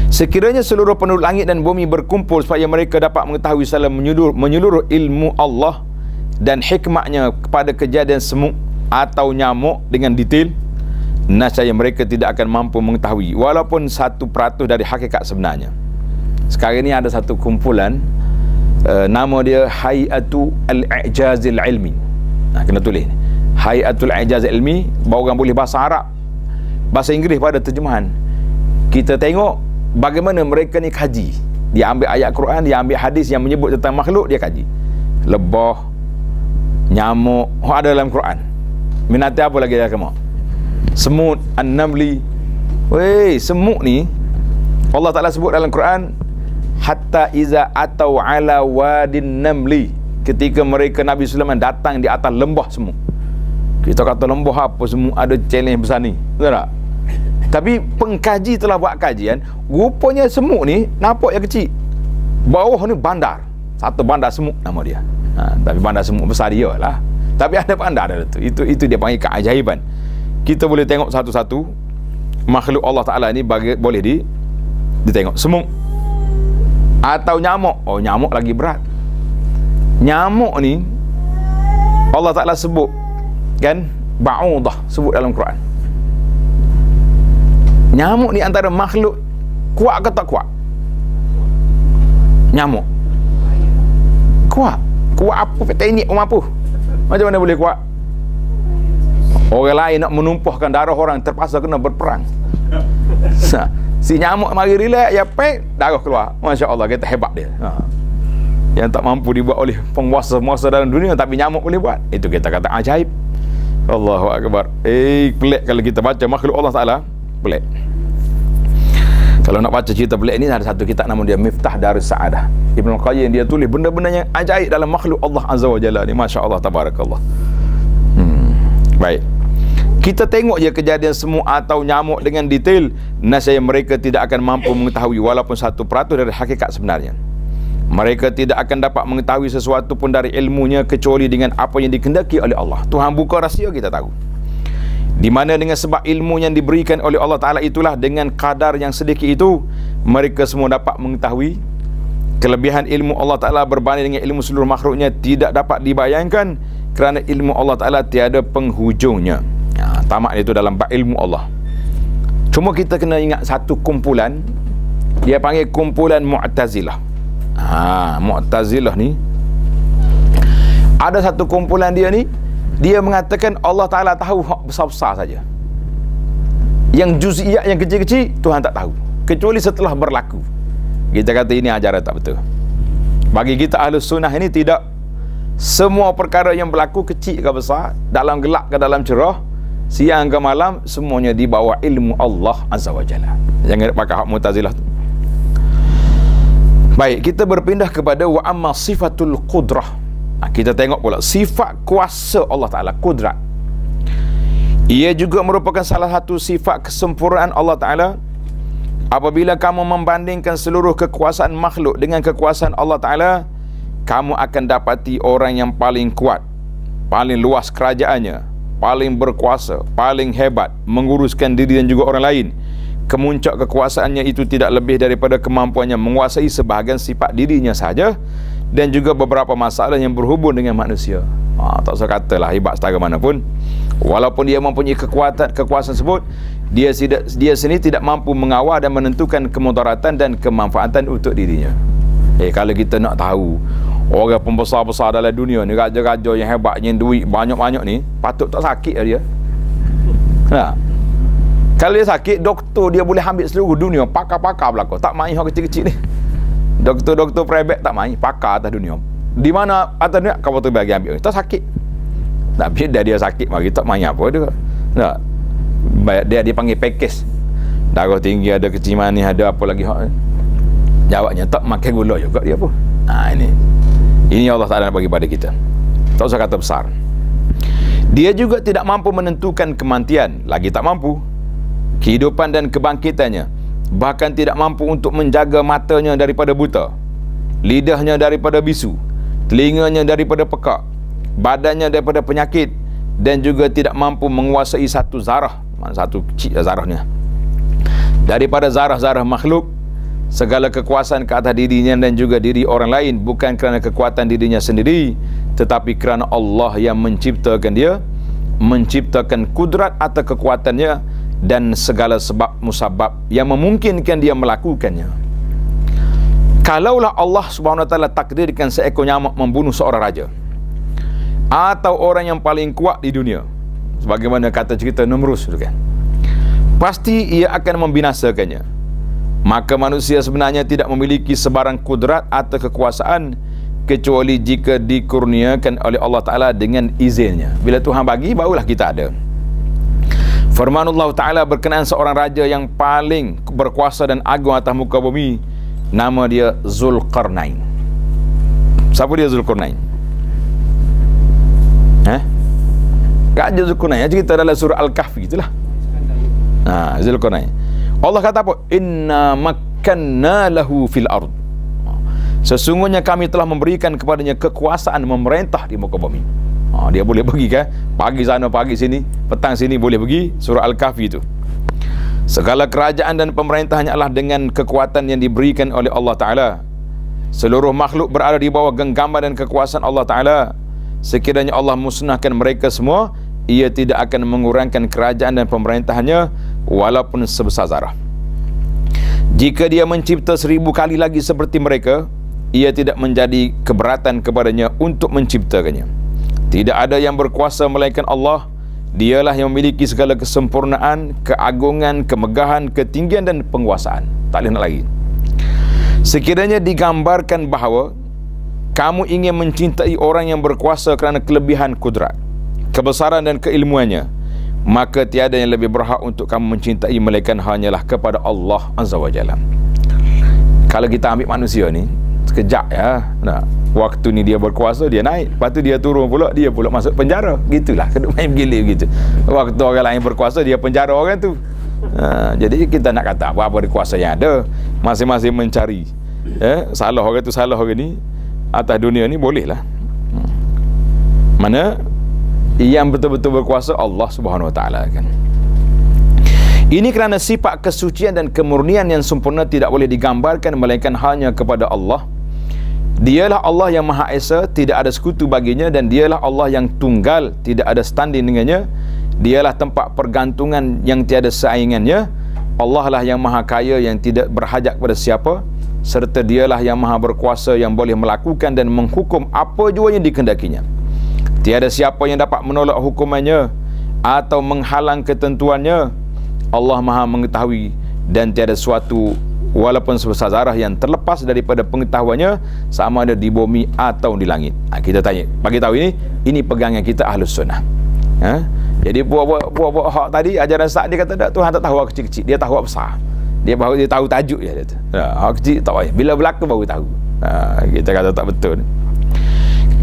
Sekiranya seluruh penduduk langit dan bumi berkumpul supaya mereka dapat mengetahui secara menyeluruh ilmu Allah dan hikmahnya kepada kejadian semut atau nyamuk dengan detail, nascaya mereka tidak akan mampu mengetahui walaupun 1% dari hakikat sebenarnya. Sekarang ini ada satu kumpulan, nama dia Hayatul I'jazil Ilmi. Kena tulis ni, Hayatul I'jazil Ilmi. Baru orang boleh bahasa Arab, bahasa Inggeris pada terjemahan. Kita tengok bagaimana mereka ni kaji. Dia ambil ayat Quran, dia ambil hadis yang menyebut tentang makhluk, dia kaji. Lebah, nyamuk, ada dalam Quran. Minati apa lagi dah kamu? Semut, an-namli. Weh, semut ni Allah Ta'ala sebut dalam Quran, hatta iza atau ala wadin namli, ketika mereka Nabi Sulaiman datang di atas lembah semut. Kita kata lembah apa, semut ada challenge besar ni, betul tak? Tapi pengkaji telah buat kajian, rupanya semut ni nampak yang kecil, bawah ni bandar, satu bandar semut nama dia. Tapi bandar semut besar dia lah, tapi ada bandar ada tu. Itu dia panggil keajaiban. Kita boleh tengok satu-satu makhluk Allah Ta'ala ni boleh ditengok. Semut atau nyamuk. Oh, nyamuk lagi berat. Nyamuk ni Allah Ta'ala sebut kan, ba'udah sebut dalam Quran. Nyamuk ni antara makhluk kuat ke tak kuat? Nyamuk kuat apa teknik mampu. Macam mana boleh kuat? Orang lain nak menumpahkan darah orang terpaksa kena berperang. Si nyamuk mari relax, ya pek darah keluar. Masya-Allah, kita hebat dia. Yang tak mampu dibuat oleh penguasa-penguasa dalam dunia, tapi nyamuk boleh buat. Itu kita kata ajaib. Allahu akbar. Pelik kalau kita baca makhluk Allah Taala, pelik. Kalau nak baca cerita pelik ni, ada satu kitab nama dia Miftah Darus Sa'adah. Ibnu Qayyim dia tulis benda-benda yang ajaib dalam makhluk Allah Azza wa Jalla ni. Masya-Allah, tabarakallah. Baik. Kita tengok je kejadian semut atau nyamuk dengan detail, nescaya mereka tidak akan mampu mengetahui walaupun 1% dari hakikat sebenarnya. Mereka tidak akan dapat mengetahui sesuatu pun dari ilmunya kecuali dengan apa yang dikehendaki oleh Allah. Tuhan buka rahsia, kita tahu. Di mana dengan sebab ilmu yang diberikan oleh Allah Ta'ala itulah, dengan kadar yang sedikit itu, mereka semua dapat mengetahui. Kelebihan ilmu Allah Ta'ala berbanding dengan ilmu seluruh makhluknya tidak dapat dibayangkan, kerana ilmu Allah Ta'ala tiada penghujungnya. Tamat itu dalam bab ilmu Allah. Cuma kita kena ingat satu kumpulan, dia panggil kumpulan Mu'tazilah. Mu'tazilah ni, ada satu kumpulan dia ni, dia mengatakan Allah Ta'ala tahu hak besar-besar saja. Yang juz'iyat, yang kecil-kecil, Tuhan tak tahu, kecuali setelah berlaku. Kita kata ini ajaran tak betul. Bagi kita Ahlus Sunnah ini tidak. Semua perkara yang berlaku, kecil ke besar, dalam gelap ke dalam cerah, siang ke malam, semuanya di bawah ilmu Allah Azza wa Jalla. Jangan pakai hak Mu'tazilah tu. Baik, kita berpindah kepada wa amma sifatul qudrah. Kita tengok pula sifat kuasa Allah Ta'ala, kudrat. Ia juga merupakan salah satu sifat kesempurnaan Allah Ta'ala. Apabila kamu membandingkan seluruh kekuasaan makhluk dengan kekuasaan Allah Ta'ala, kamu akan dapati orang yang paling kuat, paling luas kerajaannya, paling berkuasa, paling hebat, menguruskan diri dan juga orang lain. Kemuncak kekuasaannya itu tidak lebih daripada kemampuannya menguasai sebahagian sifat dirinya sahaja, dan juga beberapa masalah yang berhubung dengan manusia. Tak usah katalah hebat setara mana pun, walaupun dia mempunyai kekuasaan tersebut, dia sendiri tidak mampu mengawal dan menentukan kemudaratan dan kemanfaatan untuk dirinya. Kalau kita nak tahu orang pembesar-besar dalam dunia ni, raja-raja yang hebat, yang duit banyak-banyak ni, patut tak sakit dia. Kalau dia sakit, doktor dia boleh ambil seluruh dunia, pakar-pakar belakang, tak main orang kecil-kecil ni. Doktor-doktor private tak main, pakar atas dunia. Di mana atas dunia, kau betul bagi ambil, tak sakit. Tapi dia sakit, mari tak main apa dia. Tak. Dia panggil package. Darah tinggi ada, kecil manis ada, apa lagi hak. Jawabnya tak makan gula juga dia pun. Ini Allah Ta'ala nak bagi pada kita. Tak usah kata besar. Dia juga tidak mampu menentukan kematian, lagi tak mampu kehidupan dan kebangkitannya. Bahkan tidak mampu untuk menjaga matanya daripada buta, lidahnya daripada bisu, telinganya daripada pekak, badannya daripada penyakit, dan juga tidak mampu menguasai satu zarah, satu kecil zarahnya, daripada zarah-zarah makhluk. Segala kekuasaan ke atas dirinya dan juga diri orang lain bukan kerana kekuatan dirinya sendiri, tetapi kerana Allah yang menciptakan dia, menciptakan kudrat atau kekuatannya dan segala sebab musabab yang memungkinkan dia melakukannya. Kalaulah Allah Subhanahu Wa Taala takdirkan seekor nyamuk membunuh seorang raja atau orang yang paling kuat di dunia, sebagaimana kata cerita Namrus itu kan, pasti ia akan membinasakannya. Maka manusia sebenarnya tidak memiliki sebarang kudrat atau kekuasaan kecuali jika dikurniakan oleh Allah Ta'ala dengan izinnya. Bila Tuhan bagi, barulah kita ada. Firmanullah Ta'ala berkenaan seorang raja yang paling berkuasa dan agung atas muka bumi. Nama dia Zulkarnain. Siapa dia Zulkarnain? Raja Zulkarnain, cerita dalam surah Al-Kahfi itulah. Zulkarnain. Allah kata apa? Inna makkanna lahu fil ard. Sesungguhnya kami telah memberikan kepadanya kekuasaan memerintah di muka bumi. Dia boleh pergi kan? Pagi sana, pagi sini, petang sini boleh pergi. Surah Al-Kahfi itu. Segala kerajaan dan pemerintahannya adalah dengan kekuatan yang diberikan oleh Allah Ta'ala. Seluruh makhluk berada di bawah genggaman dan kekuasaan Allah Ta'ala. Sekiranya Allah musnahkan mereka semua, ia tidak akan mengurangkan kerajaan dan pemerintahannya walaupun sebesar zarah. Jika dia mencipta 1000 kali lagi seperti mereka, ia tidak menjadi keberatan kepadanya untuk menciptakannya. Tidak ada yang berkuasa melainkan Allah. Dialah yang memiliki segala kesempurnaan, keagungan, kemegahan, ketinggian dan penguasaan. Tak boleh nak lagi. Sekiranya digambarkan bahawa kamu ingin mencintai orang yang berkuasa kerana kelebihan kudrat, kebesaran dan keilmuannya, maka tiada yang lebih berhak untuk kamu mencintai melainkan hanyalah kepada Allah Azza wa Jalla. Kalau kita ambil manusia ni, sekejap ya, waktu ni dia berkuasa, dia naik, lepas tu dia turun pula, dia pula masuk penjara. Gitulah, keduk main bergilir gitu. Waktu orang lain berkuasa, dia penjara orang tu. Jadi kita nak kata apa berkuasa yang ada, masing-masing mencari salah orang tu, salah orang ni atas dunia ni, boleh lah. Mana yang betul-betul berkuasa Allah Subhanahu Wa Taala kan. Ini kerana sifat kesucian dan kemurnian yang sempurna tidak boleh digambarkan melainkan hanya kepada Allah. Dialah Allah yang Maha Esa, tidak ada sekutu baginya, dan dialah Allah yang tunggal, tidak ada standing dengannya. Dialah tempat pergantungan yang tiada saingannya. Allah lah yang Maha Kaya yang tidak berhajat kepada siapa, serta dialah yang Maha Berkuasa yang boleh melakukan dan menghukum apa jua yang dikehendakinya. Tiada siapa yang dapat menolak hukumannya atau menghalang ketentuannya. Allah Maha mengetahui dan tiada suatu walaupun sebesar zarah yang terlepas daripada pengetahuannya, sama ada di bumi atau di langit. Kita tanya, bagi tahu ini pegangan kita Ahlus Sunnah. Jadi buat hak tadi ajaran Sa'ad, dia kata tak, Tuhan tak tahu hak kecil-kecil, dia tahu hak besar. Dia tahu tajuk je dia. Hak kecil tak payah, bila berlaku baru tahu. Kita kata tak betul.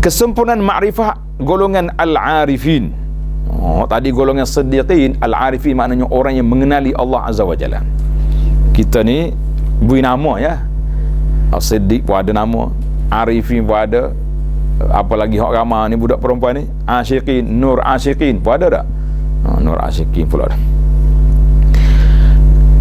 Kesempurnaan makrifah golongan al-arifin. Tadi golongan siddiqin, al-arifin maknanya orang yang mengenali Allah Azza wa Jalla. Kita ni beri nama ya. Siddiq pun ada nama, arifin pun ada, apalagi hak ramai ni budak perempuan ni, asyiqin, nur asyiqin pun ada tak? Nur asyiqin pula ada.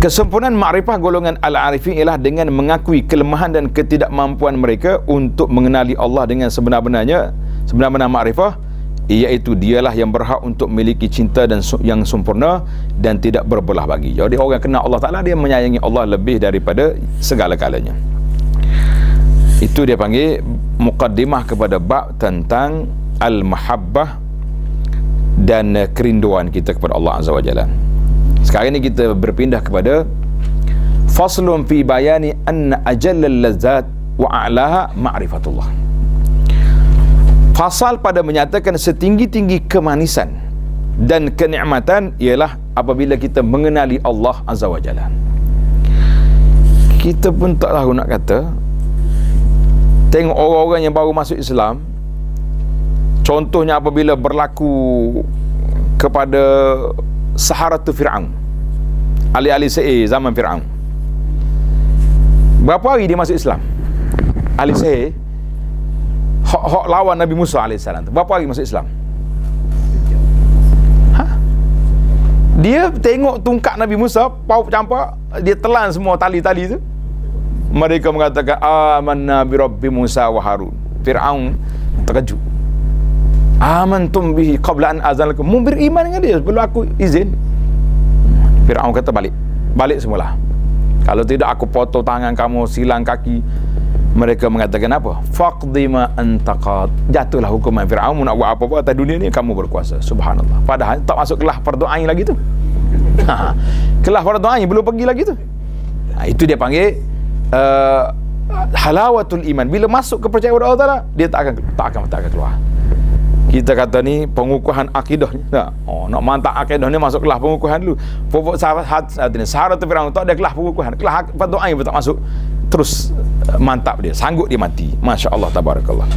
Kesempurnaan makrifah golongan al-arifin ialah dengan mengakui kelemahan dan ketidakmampuan mereka untuk mengenali Allah dengan sebenar-benarnya, sebenar-benar makrifah, iaitu dialah yang berhak untuk memiliki cinta dan yang sempurna dan tidak berbelah bagi. Jadi orang kenal Allah Ta'ala, dia menyayangi Allah lebih daripada segala-galanya. Itu dia panggil muqaddimah kepada bab tentang al-mahabbah dan kerinduan kita kepada Allah Azza wa Jalla. Sekarang ini kita berpindah kepada faslun fi bayani anna ajallal lazzat wa a'laha ma'rifatullah. Fasal pada menyatakan setinggi-tinggi kemanisan dan kenikmatan ialah apabila kita mengenali Allah Azza wa Jalla. Kita pun tak tahu nak kata, tengok orang-orang yang baru masuk Islam, contohnya apabila berlaku kepada Saharatu Fir'aun, ahli-ahli sihir zaman Fir'aun. Berapa hari dia masuk Islam? Ahli sihir hak lawan Nabi Musa AS tu, berapa hari masuk Islam? Dia tengok tungkak Nabi Musa, pauk campak, dia telan semua tali-tali tu. Mereka mengatakan amanna bi Rabbi Musa wa Harun. Fir'aun terkejut. Amantum bihi qabla an azalakum. Mu beriman dengan dia sebelum aku izin. Fir'aun kata balik semula. Kalau tidak aku potong tangan kamu, silang kaki. Mereka mengatakan apa? Faqdi ma antaqad. Jatuhlah hukuman Fir'aun. Mu nak buat apa-apa atas dunia ni, kamu berkuasa. Subhanallah. Padahal tak masuk kelas fardu ain lagi tu. Kelas fardu ain belum pergi lagi tu. Itu dia panggil halawatul iman. Bila masuk kepercayaan kepada Allah Ta'ala, dia tak akan keluar. Kita kata ni pengukuhan akidah ni. Nak mantap akidah ni, masuk kelas pengukuhan dulu. Pokok Saharatu Fir'aun tak ada kelas pengukuhan. Kelas fardu ain pun tak masuk. Terus mantap dia, sanggup dia mati. Masya Allah, tabarakallah.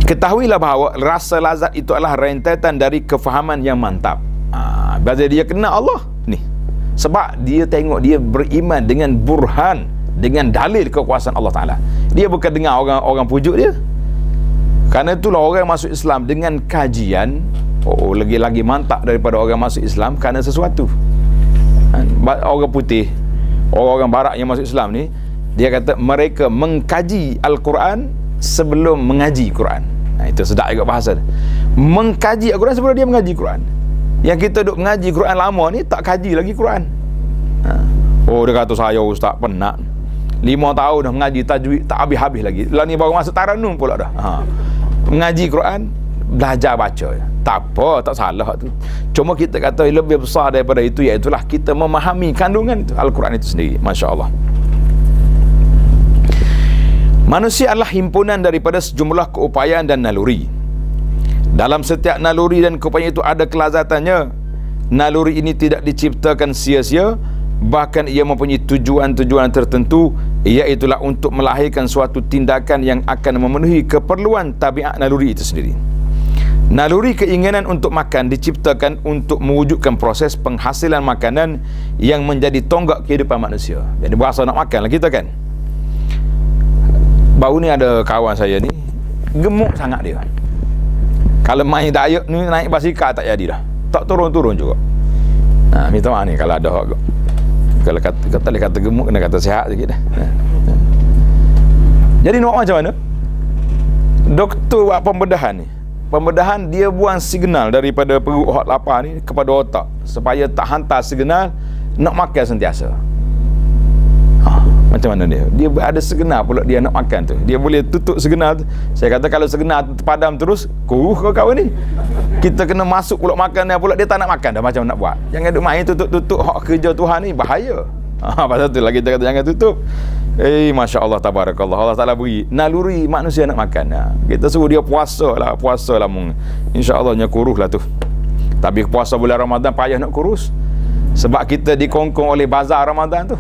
Ketahuilah bahawa rasa lazat itu adalah rentetan dari kefahaman yang mantap. Bila dia kenal Allah ni, sebab dia tengok, dia beriman dengan burhan, dengan dalil kekuasaan Allah Ta'ala. Dia bukan dengar orang pujuk dia. Kerana itulah orang masuk Islam dengan kajian, lagi-lagi mantap daripada orang masuk Islam kerana sesuatu. Orang putih, orang-orang barat yang masuk Islam ni, dia kata mereka mengkaji Al-Quran sebelum mengaji Quran. Itu sedap juga bahasa dia. Mengkaji Al-Quran sebelum dia mengaji Quran. Yang kita duk mengaji Quran lama ni tak kaji lagi Quran. Oh, dia kata saya ustaz penat 5 tahun dah mengaji tajwid tak habis-habis lagi. Lah ni baru masuk Taranum pula dah. Mengaji Quran, belajar baca. Tak apa, tak salah tu. Cuma kita kata lebih besar daripada itu, iaitulah kita memahami kandungan itu Al-Quran itu sendiri. Masya-Allah. Manusia adalah himpunan daripada sejumlah keupayaan dan naluri. Dalam setiap naluri dan keupayaan itu ada kelazatannya. Naluri ini tidak diciptakan sia-sia, bahkan ia mempunyai tujuan-tujuan tertentu, iaitulah untuk melahirkan suatu tindakan yang akan memenuhi keperluan tabiat naluri itu sendiri. Naluri keinginan untuk makan diciptakan untuk mewujudkan proses penghasilan makanan yang menjadi tonggak kehidupan manusia. Jadi bahasa nak makan lah kita kan. Baru ni ada kawan saya ni, gemuk sangat dia. Kalau main diet ni, naik basikal tak jadi dah. Tak turun-turun juga. Minta maaf ni kalau ada. Kalau kata gemuk, kena kata sihat sikit dah. Jadi nak macam mana? Doktor buat pembedahan ni. Pembedahan, dia buang signal daripada perut hot lapar ni kepada otak supaya tak hantar signal nak makan sentiasa. Macam mana dia? Dia ada signal pula dia nak makan tu. Dia boleh tutup signal tu. Saya kata kalau signal tu padam terus, kuruh kawan ni. Kita kena masuk pula makan dia pula, dia tak nak makan dah, macam nak buat. Jangan duk main tutup-tutup hak kerja Tuhan ni, bahaya. Pasal tu lah kita kata jangan tutup. Masya Allah, tabarakallah. Allah Ta'ala beri naluri manusia nak makan. Kita suruh dia puasa lah insya Allahnya kuruh lah tu. Tapi puasa bulan Ramadan payah nak kurus, sebab kita dikongkong oleh bazar Ramadan tu.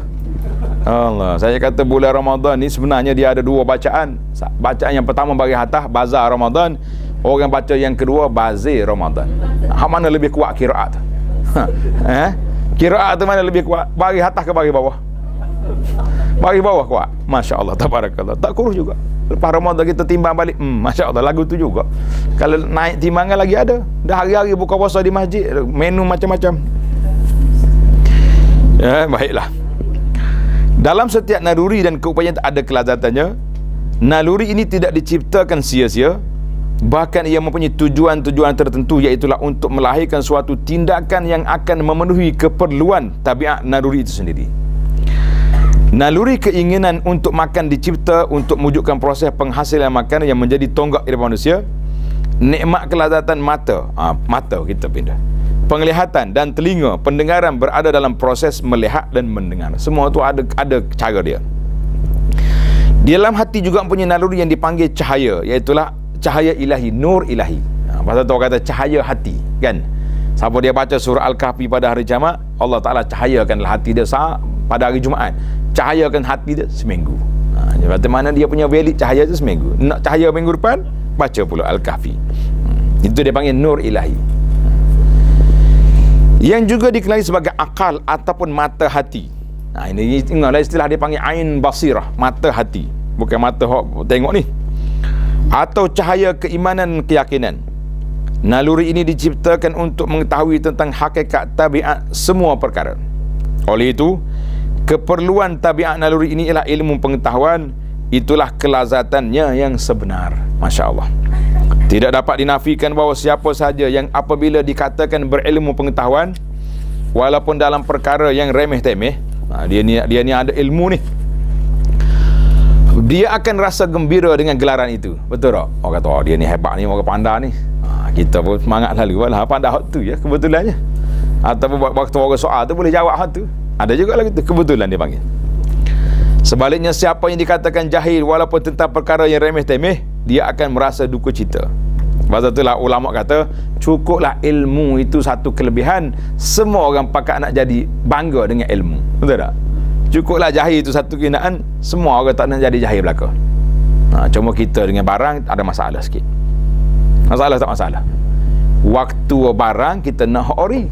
Allah, saya kata bulan Ramadan ni sebenarnya dia ada 2 bacaan. Bacaan yang pertama bagi atas, bazar Ramadan. Orang baca yang kedua, bazir Ramadan. Mana lebih kuat kiraat? Kiraat tu mana lebih kuat? Bagi atas ke bagi bawah? Bagi bawah kuat. Masya Allah, tabarakallah. Tak kurus juga. Lepas Ramadan kita timbang balik, Masya Allah, lagu tu juga. Kalau naik timbangan lagi ada. Dah hari-hari buka puasa di masjid, menu macam-macam. Baiklah. Dalam setiap naluri dan keupayaan ada kelazatannya. Naluri ini tidak diciptakan sia-sia, bahkan ia mempunyai tujuan-tujuan tertentu, iaitulah untuk melahirkan suatu tindakan yang akan memenuhi keperluan tabiat naluri itu sendiri. Naluri keinginan untuk makan dicipta untuk mewujudkan proses penghasilan makanan yang menjadi tonggak hidup manusia. Nikmat kelazatan mata, mata kita pindah, penglihatan dan telinga, pendengaran berada dalam proses melihat dan mendengar. Semua tu ada cara dia. Di dalam hati juga mempunyai naluri yang dipanggil cahaya, iaitulah cahaya ilahi, nur ilahi. Pasal tu orang kata cahaya hati, kan? Siapa dia baca surah Al-Kahfi pada hari Jumaat, Allah Ta'ala cahayakanlah hati dia pada hari Jumaat. Cahayakan hati dia seminggu. Berarti mana dia punya valid cahaya tu seminggu. Nak cahaya minggu depan, baca pula Al-Kahfi. Itu dia panggil nur ilahi. Yang juga dikenali sebagai akal ataupun mata hati. Ini ingatlah istilah dia panggil ain basirah, mata hati. Bukan mata tengok ni. Atau cahaya keimanan, keyakinan. Naluri ini diciptakan untuk mengetahui tentang hakikat tabiat semua perkara. Oleh itu, keperluan tabiat naluri ini ialah ilmu pengetahuan. Itulah kelazatannya yang sebenar. Masya Allah. Tidak dapat dinafikan bahawa siapa sahaja yang apabila dikatakan berilmu pengetahuan, walaupun dalam perkara yang remeh-temeh, dia ni ada ilmu ni, dia akan rasa gembira dengan gelaran itu. Betul tak? Orang kata, dia ni hebat ni, orang pandai ni. Kita pun semangat lalu lah, pandai hak tu ya, kebetulannya. Ataupun waktu orang soal tu boleh jawab hak tu. Ada juga lah gitu, kebetulan dia panggil. Sebaliknya, siapa yang dikatakan jahil walaupun tentang perkara yang remeh-temeh, dia akan merasa duka cita. Sebab itulah ulama kata, cukuplah ilmu itu satu kelebihan, semua orang pakat nak jadi bangga dengan ilmu. Betul tak? Cukuplah jahil itu satu kehinaan, semua orang tak nak jadi jahil belaka. Cuma kita dengan barang ada masalah sikit. Masalah tak masalah. Waktu barang kita nak ori,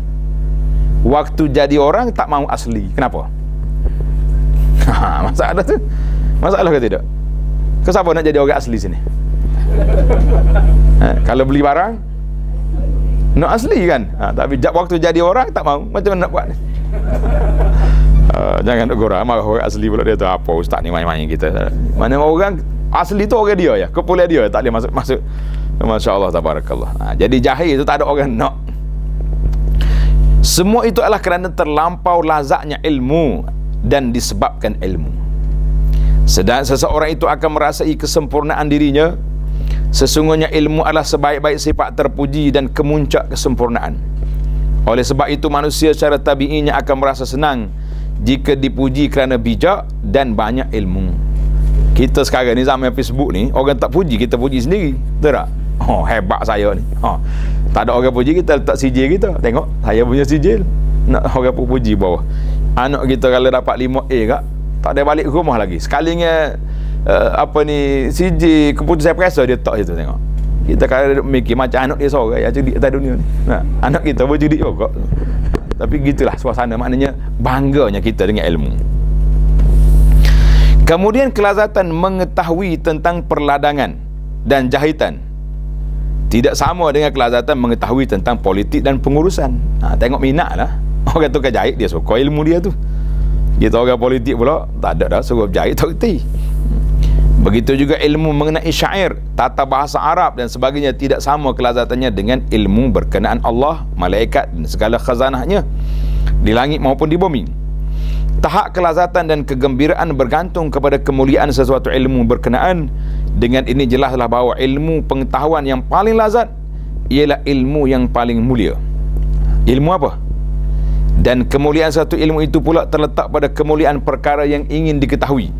waktu jadi orang tak mahu asli. Kenapa? Masalah tu. Masalah ke tidak? Kenapa nak jadi orang asli sini? Kalau beli barang nak asli kan, tapi waktu jadi orang tak mahu. Macam mana nak buat ni? Jangan nak gorang marah orang asli pula, dia tu apa ustaz ni main-main kita. Mana orang Asli tu orang dia ya, kepulauan dia tak boleh masuk. Masya Allah, tabarakallah. Jadi jahil itu tak ada orang nak. Semua itu adalah kerana terlampau lazatnya ilmu dan disebabkan ilmu. Sedang seseorang itu akan merasai kesempurnaan dirinya. Sesungguhnya ilmu adalah sebaik-baik sifat terpuji dan kemuncak kesempurnaan. Oleh sebab itu manusia secara tabi'inya akan merasa senang jika dipuji kerana bijak dan banyak ilmu. Kita sekarang ni zaman Facebook ni, orang tak puji, kita puji sendiri. Betul tak? Oh, hebat saya ni. Tak ada orang puji, kita letak sijil kita. Tengok, saya punya sijil. Nak orang pun puji bawah. Anak kita kalau dapat 5A kak, tak ada balik ke rumah lagi. Sekalinya sijil keputusan perasa dia tak situ, tengok. Kita kalau mikir macam anak dia seorang yang cerdik atas dunia ni. Anak kita pun cerdik juga. Tapi gitulah suasana, maknanya bangganya kita dengan ilmu. Kemudian kelazatan mengetahui tentang perladangan dan jahitan tidak sama dengan kelazatan mengetahui tentang politik dan pengurusan. Tengok minat lah. Orang tu jahit, dia suka ilmu dia tu. Kita orang politik pula tak ada dah, suruh jahit tak kerti. Begitu juga ilmu mengenai syair, tata bahasa Arab dan sebagainya tidak sama kelazatannya dengan ilmu berkenaan Allah, malaikat dan segala khazanahnya di langit maupun di bumi. Tahap kelazatan dan kegembiraan bergantung kepada kemuliaan sesuatu ilmu berkenaan. Dengan ini jelaslah bahawa ilmu pengetahuan yang paling lazat ialah ilmu yang paling mulia. Ilmu apa? Dan kemuliaan satu ilmu itu pula terletak pada kemuliaan perkara yang ingin diketahui.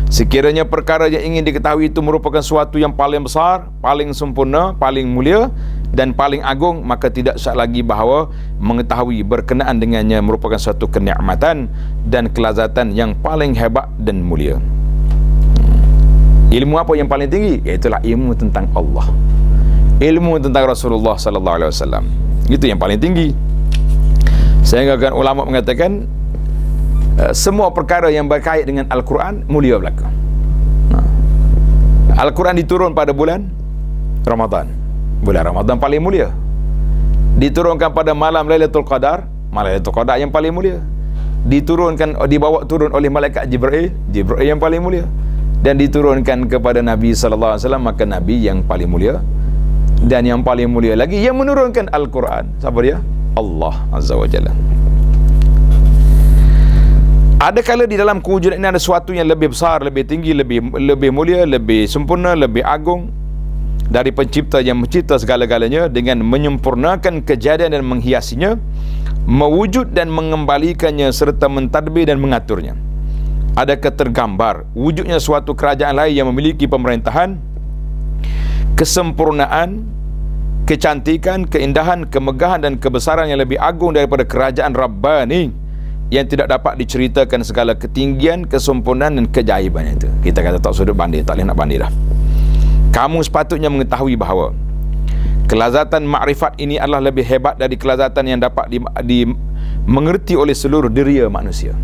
Sekiranya perkara yang ingin diketahui itu merupakan suatu yang paling besar, paling sempurna, paling mulia dan paling agung, maka tidak syak lagi bahawa mengetahui berkenaan dengannya merupakan suatu kenikmatan dan kelazatan yang paling hebat dan mulia. Ilmu apa yang paling tinggi? Iaitulah ilmu tentang Allah, ilmu tentang Rasulullah sallallahu alaihi wasallam. Itu yang paling tinggi. Sehingga kan ulama mengatakan semua perkara yang berkait dengan Al-Quran mulia belaka. Al-Quran diturun pada bulan Ramadan. Bulan Ramadan paling mulia. Diturunkan pada malam Lailatul Qadar, malam Lailatul Qadar yang paling mulia. Diturunkan, dibawa turun oleh malaikat Jibril, Jibril yang paling mulia. Dan diturunkan kepada Nabi sallallahu alaihi wasallam, maka Nabi yang paling mulia. Dan yang paling mulia lagi yang menurunkan Al-Quran, siapa dia? Allah Azza wa Jalla. Adakala di dalam kewujudan ini ada sesuatu yang lebih besar, lebih tinggi, lebih mulia, lebih sempurna, lebih agung dari pencipta yang mencipta segala-galanya dengan menyempurnakan kejadian dan menghiasinya, mewujud dan mengembalikannya serta mentadbir dan mengaturnya. Adakah tergambar wujudnya suatu kerajaan lain yang memiliki pemerintahan, kesempurnaan, kecantikan, keindahan, kemegahan dan kebesaran yang lebih agung daripada kerajaan Rabbani yang tidak dapat diceritakan segala ketinggian, kesempurnaan dan keajaibannya itu. Kita kata tak sudut banding, tak boleh nak banding dah. Kamu sepatutnya mengetahui bahawa kelazatan makrifat ini adalah lebih hebat dari kelazatan yang dapat dimengerti oleh seluruh diri manusia.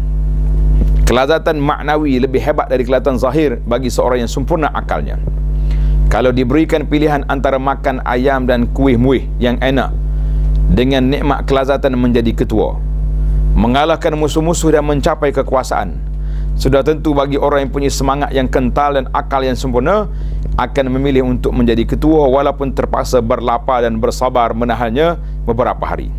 Kelazatan maknawi lebih hebat dari kelazatan zahir bagi seorang yang sempurna akalnya. Kalau diberikan pilihan antara makan ayam dan kuih muih yang enak dengan nikmat kelazatan menjadi ketua, mengalahkan musuh-musuh dan mencapai kekuasaan, sudah tentu bagi orang yang punya semangat yang kental dan akal yang sempurna akan memilih untuk menjadi ketua walaupun terpaksa berlapar dan bersabar menahannya beberapa hari.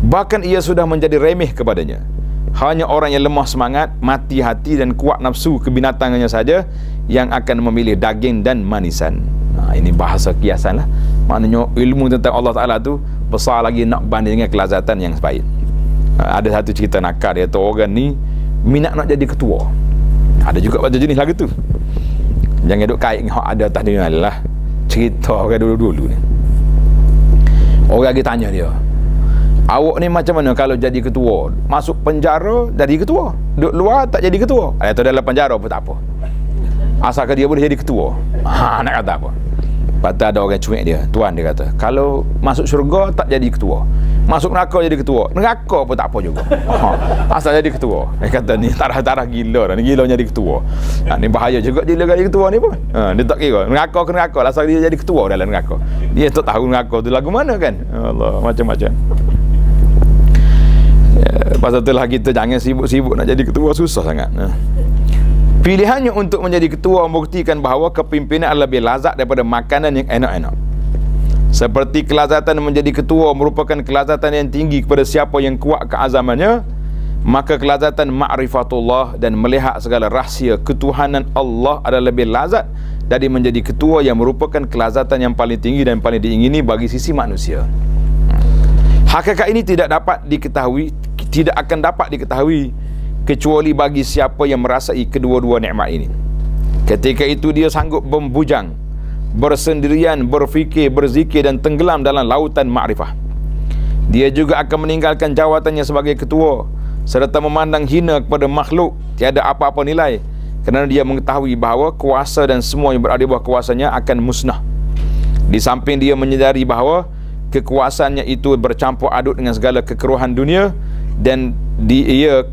Bahkan ia sudah menjadi remeh kepadanya. Hanya orang yang lemah semangat, mati hati dan kuat nafsu kebinatangannya saja yang akan memilih daging dan manisan. Ini bahasa kiasan lah. Maknanya ilmu tentang Allah Ta'ala tu besar lagi nak banding dengan kelazatan yang sebaik. Ada satu cerita nakal, dia kata orang ni minat nak jadi ketua. Ada juga macam jenis lagu tu. Jangan duk kait dengan hak ada atas dunia lah. Cerita orang dulu-dulu ni. Orang lagi tanya dia, awak ni macam mana kalau jadi ketua? Masuk penjara jadi ketua, duduk luar tak jadi ketua. Atau dalam penjara pun tak apa, asalkan dia boleh jadi ketua. Nak kata apa? Patut ada orang cuek dia. Tuan dia kata, kalau masuk syurga tak jadi ketua, masuk neraka jadi ketua. Neraka pun tak apa juga. Asal jadi ketua. Dia kata ni tarah-tarah gila dah. Ni gila jadi ketua. Ni bahaya juga dia jadi ketua ni pun. Dia tak kira neraka ke neraka lah, asal dia jadi ketua dalam neraka. Dia tak tahu neraka tu lagu mana kan. Allah, macam-macam. Pasal itulah kita jangan sibuk-sibuk nak jadi ketua, susah sangat. Pilihannya untuk menjadi ketua membuktikan bahawa kepimpinan lebih lazat daripada makanan yang enak-enak. Seperti kelazatan menjadi ketua merupakan kelazatan yang tinggi kepada siapa yang kuat keazamannya, maka kelazatan ma'rifatullah dan melihat segala rahsia ketuhanan Allah adalah lebih lazat dari menjadi ketua yang merupakan kelazatan yang paling tinggi dan paling diingini bagi sisi manusia. Hakikat ini tidak akan dapat diketahui kecuali bagi siapa yang merasai kedua-dua nikmat ini. Ketika itu dia sanggup membujang, bersendirian, berfikir, berzikir dan tenggelam dalam lautan ma'rifah. Dia juga akan meninggalkan jawatannya sebagai ketua serta memandang hina kepada makhluk tiada apa-apa nilai, kerana dia mengetahui bahawa kuasa dan semua yang berada di bawah kuasanya akan musnah. Di samping dia menyedari bahawa kekuasaannya itu bercampur aduk dengan segala kekeruhan dunia, dan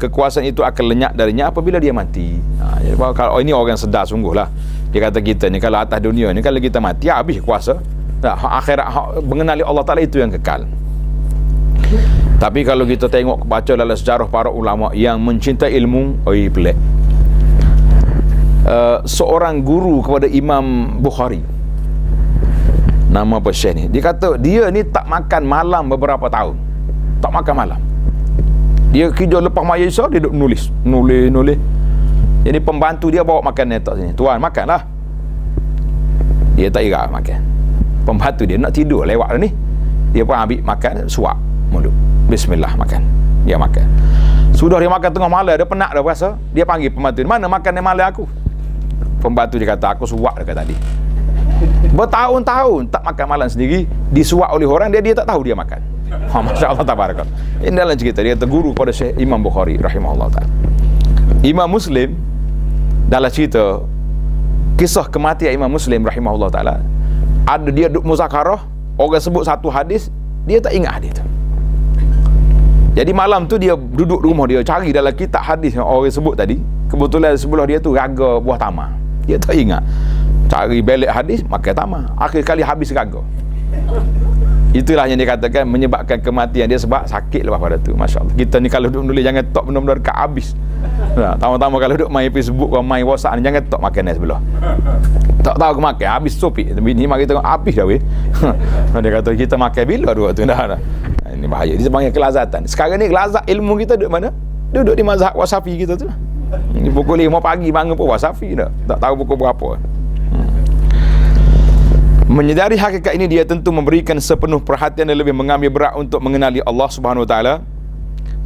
kekuasaan itu akan lenyap darinya apabila dia mati. Jadi kalau ini orang sedar sungguh lah. Dia kata kita ni kalau atas dunia ni, kalau kita mati habis kuasa. Akhirat mengenali Allah Ta'ala itu yang kekal. Tapi kalau kita tengok baca dalam sejarah para ulama yang mencintai ilmu, pelik. Seorang guru kepada Imam Bukhari, nama apa Syekh ni, dia kata dia ni tak makan malam beberapa tahun. Tak makan malam. Dia kerja lepas maya Isya, dia duduk nulis. Jadi pembantu dia bawa makan netok sini. Tuan, makanlah. Dia tak kira makan. Pembantu dia nak tidur lewat ni. Dia pun ambil makan, suap mulut. Bismillah, makan. Dia makan. Sudah dia makan tengah malam, dia penat dah rasa. Dia panggil pembantu, mana makan yang malam aku? Pembantu dia kata, aku suap dekat tadi. Bertahun-tahun tak makan malam sendiri, disuap oleh orang, dia tak tahu dia makan. Masya Allah tabarakallah. Ini dalam cerita dia terguru pada Syekh Imam Bukhari rahimahullah ta'ala. Imam Muslim dalam cerita kisah kematian Imam Muslim rahimahullah ta'ala, ada dia duduk muzakarah, orang sebut satu hadis, dia tak ingat hadis tu. Jadi malam tu dia duduk di rumah dia, cari dalam kitab hadis yang orang sebut tadi. Kebetulan sebelah dia tu raga buah tamar, dia tak ingat. Cari belik hadis, makan tamar. Akhir kali habis raga. Itulah yang dikatakan menyebabkan kematian dia, sebab sakit lepas pada tu. Masya Allah. Kita ni kalau duduk nulis jangan tok benar-benar dekat habis. Tama-tama kalau duduk main Facebook atau main WhatsApp ni, jangan tok makan ni sebelah. Tak tahu ke makan, habis topik. Bini mari tengok habis dah weh. Dia kata kita makan bila dua tu dah. Ini bahaya. Dia panggil kelazatan. Sekarang ni kelazat ilmu kita duduk mana? Duduk di mazhab Wasafi kita tu. Ini pukul 5 pagi bangun pun Wasafi dah. Tak tahu pukul berapa. Menyedari hakikat ini, dia tentu memberikan sepenuh perhatian dan lebih mengambil berat untuk mengenali Allah Subhanahu Wa Taala,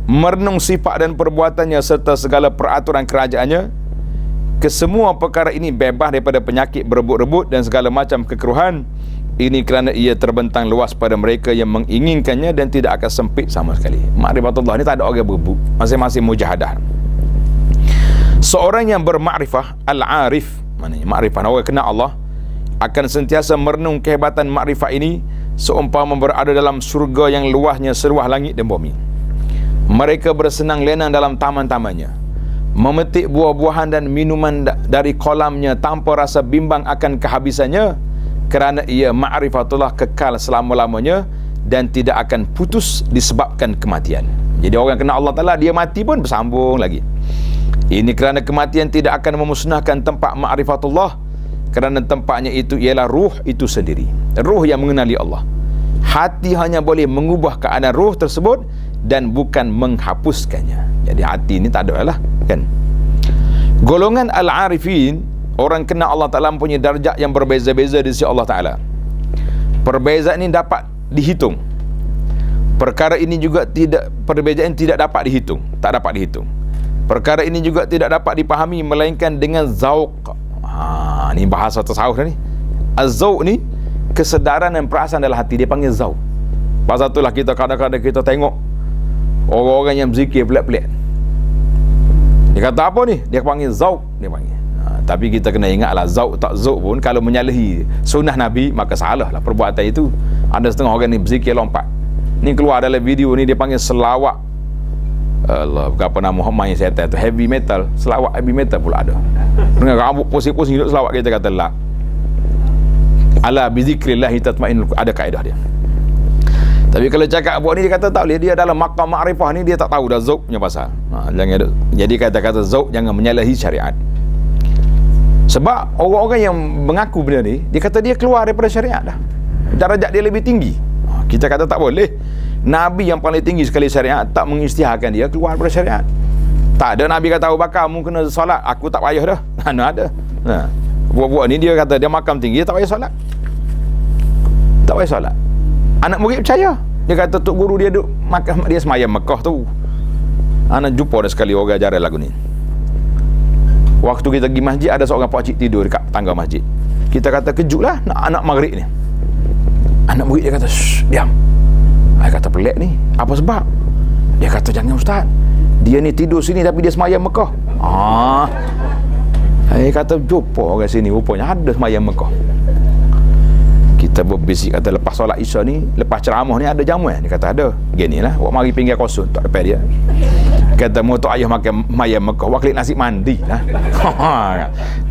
merenung sifat dan perbuatannya serta segala peraturan kerajaannya. Kesemua perkara ini bebas daripada penyakit berebut-rebut dan segala macam kekeruhan. Ini kerana ia terbentang luas pada mereka yang menginginkannya dan tidak akan sempit sama sekali. Ma'rifatullah ni tak ada orang berebut, masing-masing mujahadah. Seorang yang bermakrifah, al-arif, maknanya makrifah, orang kenal Allah, akan sentiasa merenung kehebatan makrifah ini seumpama berada dalam surga yang luasnya seluas langit dan bumi. Mereka bersenang lenang dalam taman-tamannya, memetik buah-buahan dan minuman dari kolamnya tanpa rasa bimbang akan kehabisannya, kerana ia ma'rifatullah kekal selama-lamanya dan tidak akan putus disebabkan kematian. Jadi orang kena Allah Ta'ala, dia mati pun bersambung lagi. Ini kerana kematian tidak akan memusnahkan tempat ma'rifatullah, kerana tempatnya itu ialah ruh itu sendiri. Ruh yang mengenali Allah. Hati hanya boleh mengubah keadaan ruh tersebut dan bukan menghapuskannya. Jadi hati ini tak ada lah, kan? Golongan al-arifin, orang kenal Allah Ta'ala, mempunyai darjat yang berbeza-beza di sisi Allah Ta'ala. Perbezaan ini dapat dihitung. Perkara ini juga perbezaan tidak dapat dihitung. Tak dapat dihitung. Perkara ini juga tidak dapat dipahami melainkan dengan zauq. Ni bahasa tasawuf ni. Az-zauq ni kesedaran dan perasaan dalam hati, dia panggil zauq. Pasal itulah kita kadang-kadang kita tengok orang-orang yang berzikir pelik-pelik. Dia kata apa ni? Dia panggil zauq, dia panggil. Tapi kita kena ingatlah, zauq tak zauq pun kalau menyalahi sunnah Nabi, maka salah lah perbuatan itu. Ada setengah orang ni berzikir lompat. Ni keluar dalam video ni, dia panggil selawat. Allah, apa nama main setan tu, heavy metal, selawat heavy metal pula ada. Dengan rambut pusing-pusing duduk selawat, kita kata la. Ala bi zikrillah tatmainnul, ada kaedah dia. Tapi kalau cakap buat ni, dia kata tak boleh, dia dalam maqam ma'rifah ni dia tak tahu dah zauqnya pasal. Jangan, jadi kata-kata zauq jangan menyalahi syariat. Sebab orang-orang yang mengaku benda ni, dia kata dia keluar daripada syariat dah. Darajat dia lebih tinggi. Kita kata tak boleh. Nabi yang paling tinggi sekali syariat tak mengisytiharkan dia keluar daripada syariat. Tak ada Nabi kata Abu Bakar mu kena solat, aku tak payah dah. Mana ada. Nah, buat-buat ni dia kata dia makam tinggi, dia tak payah solat. Tak payah solat. Anak murid percaya. Dia kata tok guru dia duk makam dia semayang Mekah tu. Anak jumpa dah sekali orang ajaran lagu ni. Waktu kita pergi masjid, ada seorang pakcik tidur dekat tangga masjid. Kita kata kejut lah anak maghrib ni. Anak murid dia kata, shh, diam. Saya kata pelik ni. Apa sebab? Dia kata jangan ustaz. Dia ni tidur sini tapi dia semayang Mekah. Saya kata jumpa orang sini rupanya ada semayang Mekah. Kita berbisik kata lepas solat Isya ni, lepas ceramah ni ada jamuan. Dia kata ada. Gini lah, awak mari pinggir kosong tak depan dia. Kata mu tok ayah makan mayam Mekah, awak klik nasi mandi lah.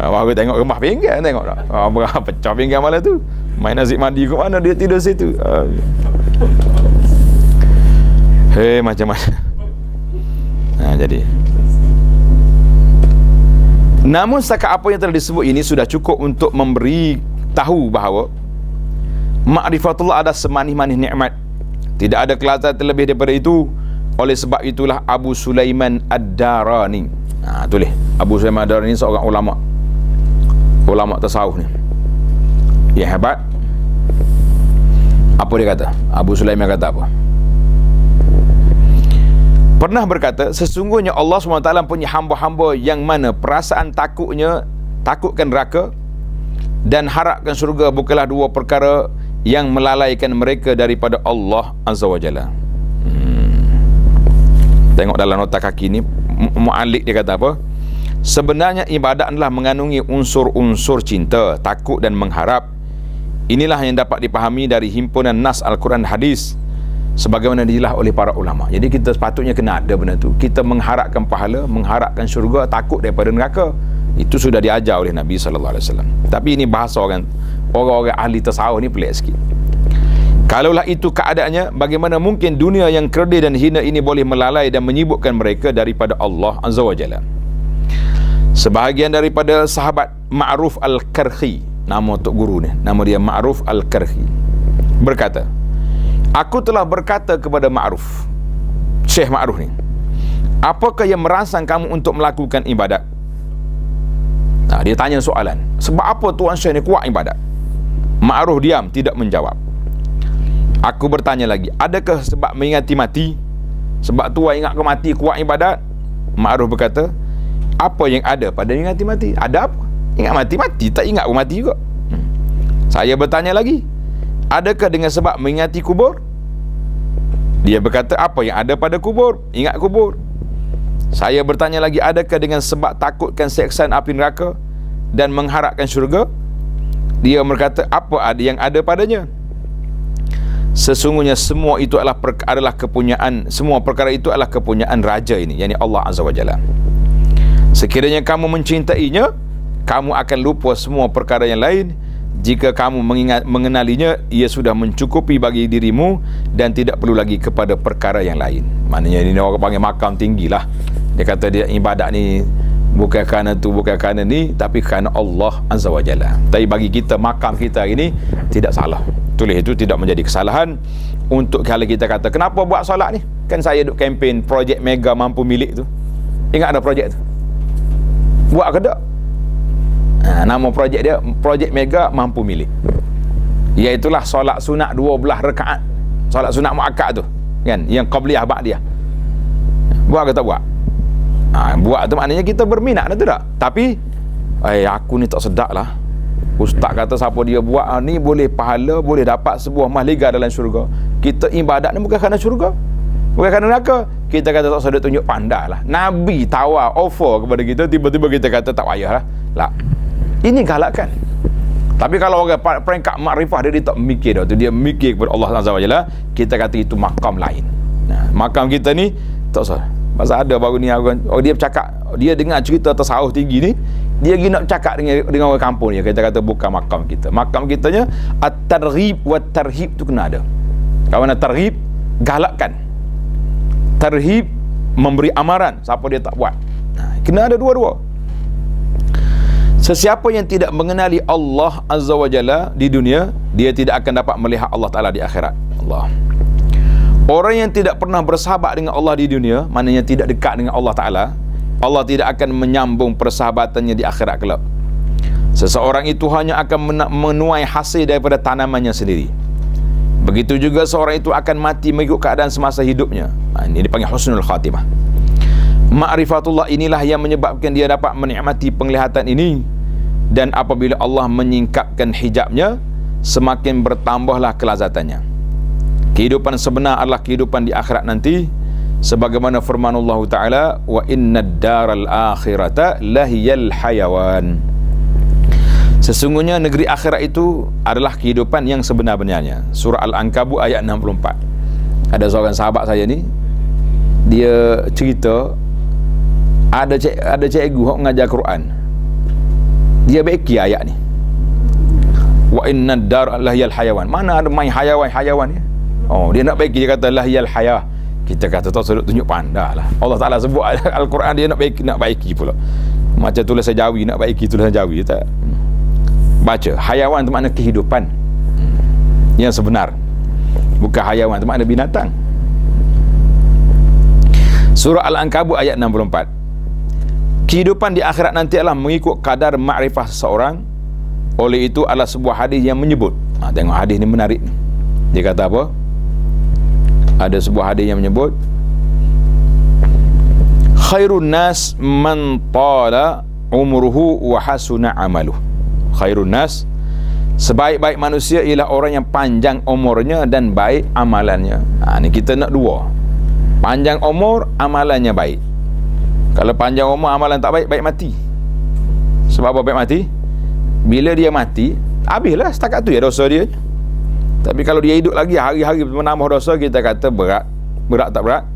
Baru tengok rumah pinggir, tengok tak. Berapa pecah pinggir malam tu. Main nasi mandi ke mana, dia tidur situ. Hei, macam-macam. Jadi namun setakat apa yang telah disebut ini sudah cukup untuk memberi tahu bahawa ma'rifatullah ada semanis-manis nikmat. Tidak ada kelazatan terlebih daripada itu. Oleh sebab itulah Abu Sulaiman Ad-Darani, tulis Abu Sulaiman Ad-Darani seorang ulama tasawuf ni yang hebat. Apa dia kata? Abu Sulaiman kata apa? Pernah berkata, sesungguhnya Allah SWT punya hamba-hamba yang mana perasaan takutkan neraka dan harapkan syurga bukanlah dua perkara yang melalaikan mereka daripada Allah Azza wa Jalla. Tengok dalam nota kaki ni, mu'alik dia kata apa? Sebenarnya ibadat adalah mengandungi unsur-unsur cinta, takut dan mengharap. Inilah yang dapat dipahami dari himpunan nas Al-Quran hadis sebagaimana dijelas oleh para ulama. Jadi kita sepatutnya kena ada benda tu. Kita mengharapkan pahala, mengharapkan syurga, takut daripada neraka. Itu sudah diajar oleh Nabi SAW. Tapi ini bahasa orang-orang ahli tasawuf ni pelik sikit. Kalaulah itu keadaannya, bagaimana mungkin dunia yang kerdil dan hina ini boleh melalai dan menyibukkan mereka daripada Allah Azza wa Jalla. Sebahagian daripada sahabat Ma'ruf Al-Karhi, nama tok guru ni, nama dia Ma'ruf Al-Karhi, berkata, aku telah berkata kepada Ma'ruf, Syekh Ma'ruf ni, apakah yang merangsang kamu untuk melakukan ibadat? Dia tanya soalan, sebab apa Tuan Syekh ni kuat ibadat? Ma'ruf diam, tidak menjawab. Aku bertanya lagi, adakah sebab mengingati mati? Sebab tu ingat ke mati kuat ibadat? Ma'ruf berkata, apa yang ada pada ingati mati? Ada apa? Ingat mati, tak ingat pun mati juga. Saya bertanya lagi, adakah dengan sebab mengingati kubur? Dia berkata, apa yang ada pada kubur? Ingat kubur. Saya bertanya lagi, adakah dengan sebab takutkan siksaan api neraka dan mengharapkan syurga? Dia berkata, apa yang ada padanya? Sesungguhnya semua itu adalah kepunyaan, semua perkara itu adalah kepunyaan raja ini, yakni Allah Azza wa Jalla. Sekiranya kamu mencintainya, kamu akan lupa semua perkara yang lain. Jika kamu mengenalinya, ia sudah mencukupi bagi dirimu dan tidak perlu lagi kepada perkara yang lain. Maknanya ini orang panggil makam tinggi lah. Dia kata dia ibadat ni bukan kerana tu, bukan kerana ni, tapi kerana Allah Azza wa Jalla. Tapi bagi kita, makam kita ini tidak salah. Tulis itu tidak menjadi kesalahan. Untuk kalau kita kata, kenapa buat solat ni? Kan saya duk kempen projek mega mampu milik tu. Ingat ada projek tu? Buat ke tak? Nama projek dia, projek mega mampu milik. Iaitulah solat sunat 12 rakaat. Solat sunat muakkad tu, kan? Yang qabliyah ba'diyah. Buat ke tak buat? Buat tu maknanya kita berminat dah tu tak? Tapi aku ni tak sedap lah. Ustaz kata siapa dia buat ni boleh pahala, boleh dapat sebuah mahliga dalam syurga. Kita ibadat ni bukan kerana syurga, bukan kerana neraka. Kita kata tak sedap, tunjuk pandai lah. Nabi tawar, offer kepada kita, tiba-tiba kita kata tak payah lah. Ini galakan. Tapi kalau orang peringkat makrifah, dia tak mikir dah tu, dia mikir kepada Allah Azza wa Jalla. Kita kata itu makam lain. Makam kita ni tak salah. Pasal ada baru ni dia bercakap, dia dengar cerita tasawuf tinggi ni, dia pergi nak bercakap dengan orang kampung ni. Kita kata bukan makam kita. Makam kitanya at-targhib wa tarhib tu kena ada. Kawan targhib, galakkan. Tarhib, memberi amaran siapa dia tak buat. Kena ada dua-dua. Sesiapa yang tidak mengenali Allah Azza wa Jalla di dunia, dia tidak akan dapat melihat Allah Ta'ala di akhirat. Allah. Orang yang tidak pernah bersahabat dengan Allah di dunia, maknanya tidak dekat dengan Allah Ta'ala, Allah tidak akan menyambung persahabatannya di akhirat kelak. Seseorang itu hanya akan menuai hasil daripada tanamannya sendiri. Begitu juga seorang itu akan mati mengikut keadaan semasa hidupnya. Ini dipanggil husnul khatimah. Ma'rifatullah inilah yang menyebabkan dia dapat menikmati penglihatan ini, dan apabila Allah menyingkapkan hijabnya, semakin bertambahlah kelazatannya. Kehidupan sebenar adalah kehidupan di akhirat nanti, sebagaimana firman Allah Ta'ala, wa innad daral akhirata lahiyal hayawan. Sesungguhnya negeri akhirat itu adalah kehidupan yang sebenar-benarnya. Surah Al-Ankabut ayat 64. Ada seorang sahabat saya ni, dia cerita ada cikgu yang mengajar Quran. Dia beki ayat ni, wa innad dar lahiyal hayawan. Mana ada main hayawan ni? Oh, dia nak beki, dia kata lahiyal haya. Kita kata tu sudut tunjuk pandai lah. Allah Ta'ala sebut Al-Quran, dia nak baiki pula. Macam tulisan Jawi, nak baiki tulisan Jawi tak? Baca hayawan tu makna kehidupan yang sebenar, bukan hayawan tu makna binatang. Surah Al-Ankabut ayat 64. Kehidupan di akhirat nanti adalah mengikut kadar makrifah seseorang. Oleh itu adalah sebuah hadis yang menyebut, tengok hadis ni menarik. Dia kata apa? Ada sebuah hadis yang menyebut, khairun nas man tala umruhu wa hasuna amaluh. Khairun nas, sebaik-baik manusia ialah orang yang panjang umurnya dan baik amalannya. Ni kita nak dua. Panjang umur, amalannya baik. Kalau panjang umur, amalan tak baik, baik mati. Sebab apa baik mati? Bila dia mati, habislah, setakat tu ya dosa dia. Tapi kalau dia hidup lagi, hari-hari menambah dosa, kita kata berat. Berat tak berat?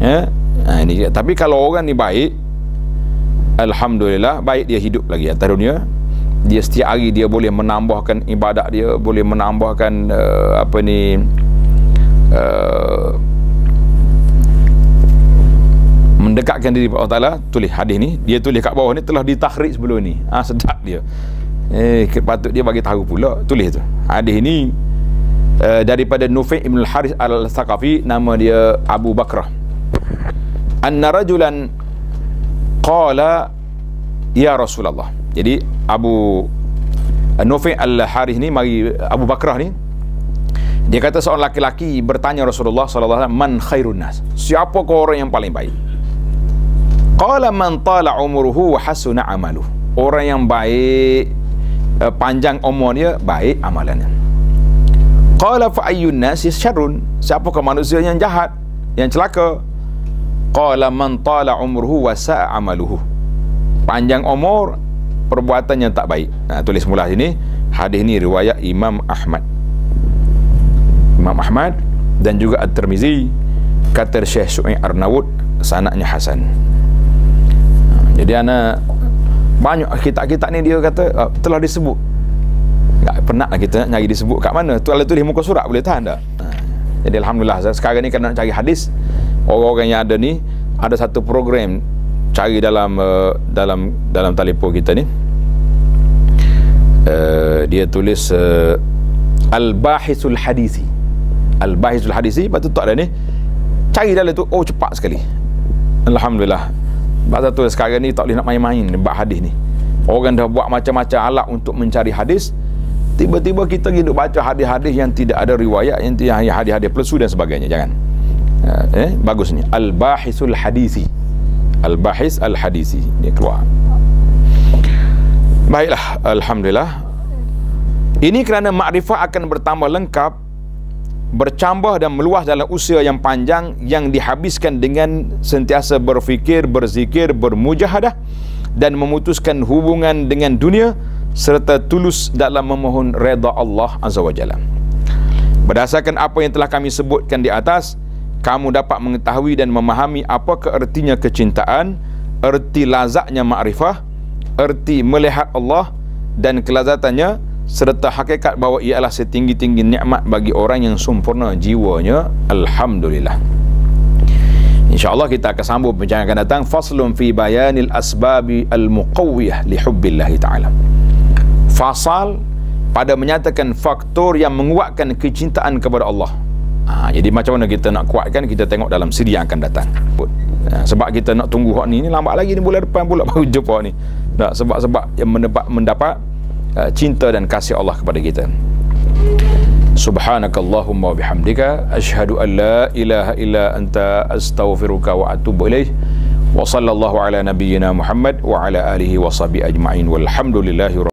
Ya? Ini. Tapi kalau orang ni baik, alhamdulillah, baik dia hidup lagi atas dunia. Dia setiap hari dia boleh menambahkan ibadat dia, boleh menambahkan mendekatkan diri kepada Allah Ta'ala. Tulis hadis ni, dia tulis kat bawah ni, telah ditakhrij sebelum ni. Sedap dia. Patut dia bagi tahu pula, tulis tu. Hadis ni daripada Nufi' ibn al-Harith al-Thaqafi, nama dia Abu Bakrah. Anna rajulan qala ya Rasulullah. Jadi Abu Nufi' al-Harith ni, mari Abu Bakrah ni, dia kata seorang laki-laki bertanya Rasulullah sallallahu alaihi wasallam, man khairun nas? Siapakah orang yang paling baik? Qala man tala umruhu wa hasuna amaluh. Orang yang baik, panjang umur dia, baik amalannya. Qala fa ayyun nas syarrun? Siapakah manusia yang jahat, yang celaka? Qala man tala umruhu wa sa'a amaluhu. Panjang umur, perbuatan yang tak baik. Tulis mula sini, hadis ni riwayat Imam Ahmad. Imam Ahmad dan juga At-Tirmizi. Kata Syekh Syu'aib Arnaud, sanadnya hasan. Jadi banyak kitab-kitab ni dia kata telah disebut. Tak pernah lah kita nak nyari disebut kat mana. Tu kalau tulis muka surat boleh tahan tak? Jadi alhamdulillah sekarang ni kalau nak cari hadis, orang-orang yang ada ni ada satu program cari dalam telefon kita ni. Dia tulis Al-Bahisul Hadisi. Al-Bahisul Hadisi, lepas tu tak ada ni, cari dalam tu, cepat sekali. Alhamdulillah. Sebab tu sekarang ni tak boleh nak main-main bab hadis ni. Orang dah buat macam-macam alat untuk mencari hadis. Tiba-tiba kita duduk baca hadis-hadis yang tidak ada riwayat, yang hadis-hadis palsu dan sebagainya. Jangan. Bagus ni. Al-Bahisul Hadisi. Al-Bahis Al-Hadisi. Dia keluar. Baiklah, alhamdulillah. Ini kerana makrifat akan bertambah lengkap, bercambah dan meluas dalam usia yang panjang yang dihabiskan dengan sentiasa berfikir, berzikir, bermujahadah dan memutuskan hubungan dengan dunia serta tulus dalam memohon redha Allah Azza wa Jalla. Berdasarkan apa yang telah kami sebutkan di atas, kamu dapat mengetahui dan memahami apakah ertinya kecintaan, erti lazatnya makrifah, erti melihat Allah dan kelazatannya, serta hakikat bahawa ia adalah setinggi-tinggi nikmat bagi orang yang sempurna jiwanya. Alhamdulillah. InsyaAllah kita akan sambung perbincangan akan datang. Faslun fi bayanil asbabi al-muqawwiyah li hubbillahi ta'ala. Fasal pada menyatakan faktor yang menguatkan kecintaan kepada Allah. Jadi macam mana kita nak kuatkan, kita tengok dalam siri yang akan datang. Sebab kita nak tunggu hak ni lambat lagi ni, bulan depan pula baru jumpa ni. Sebab yang mendapat cinta dan kasih Allah kepada kita. Subhanakallahumma wa bihamdika asyhadu an la ilaha illa anta astaghfiruka wa atubu ilaih. Wa sallallahu ala nabiyyina Muhammad wa ala alihi wa sahbihi ajma'in walhamdulillahi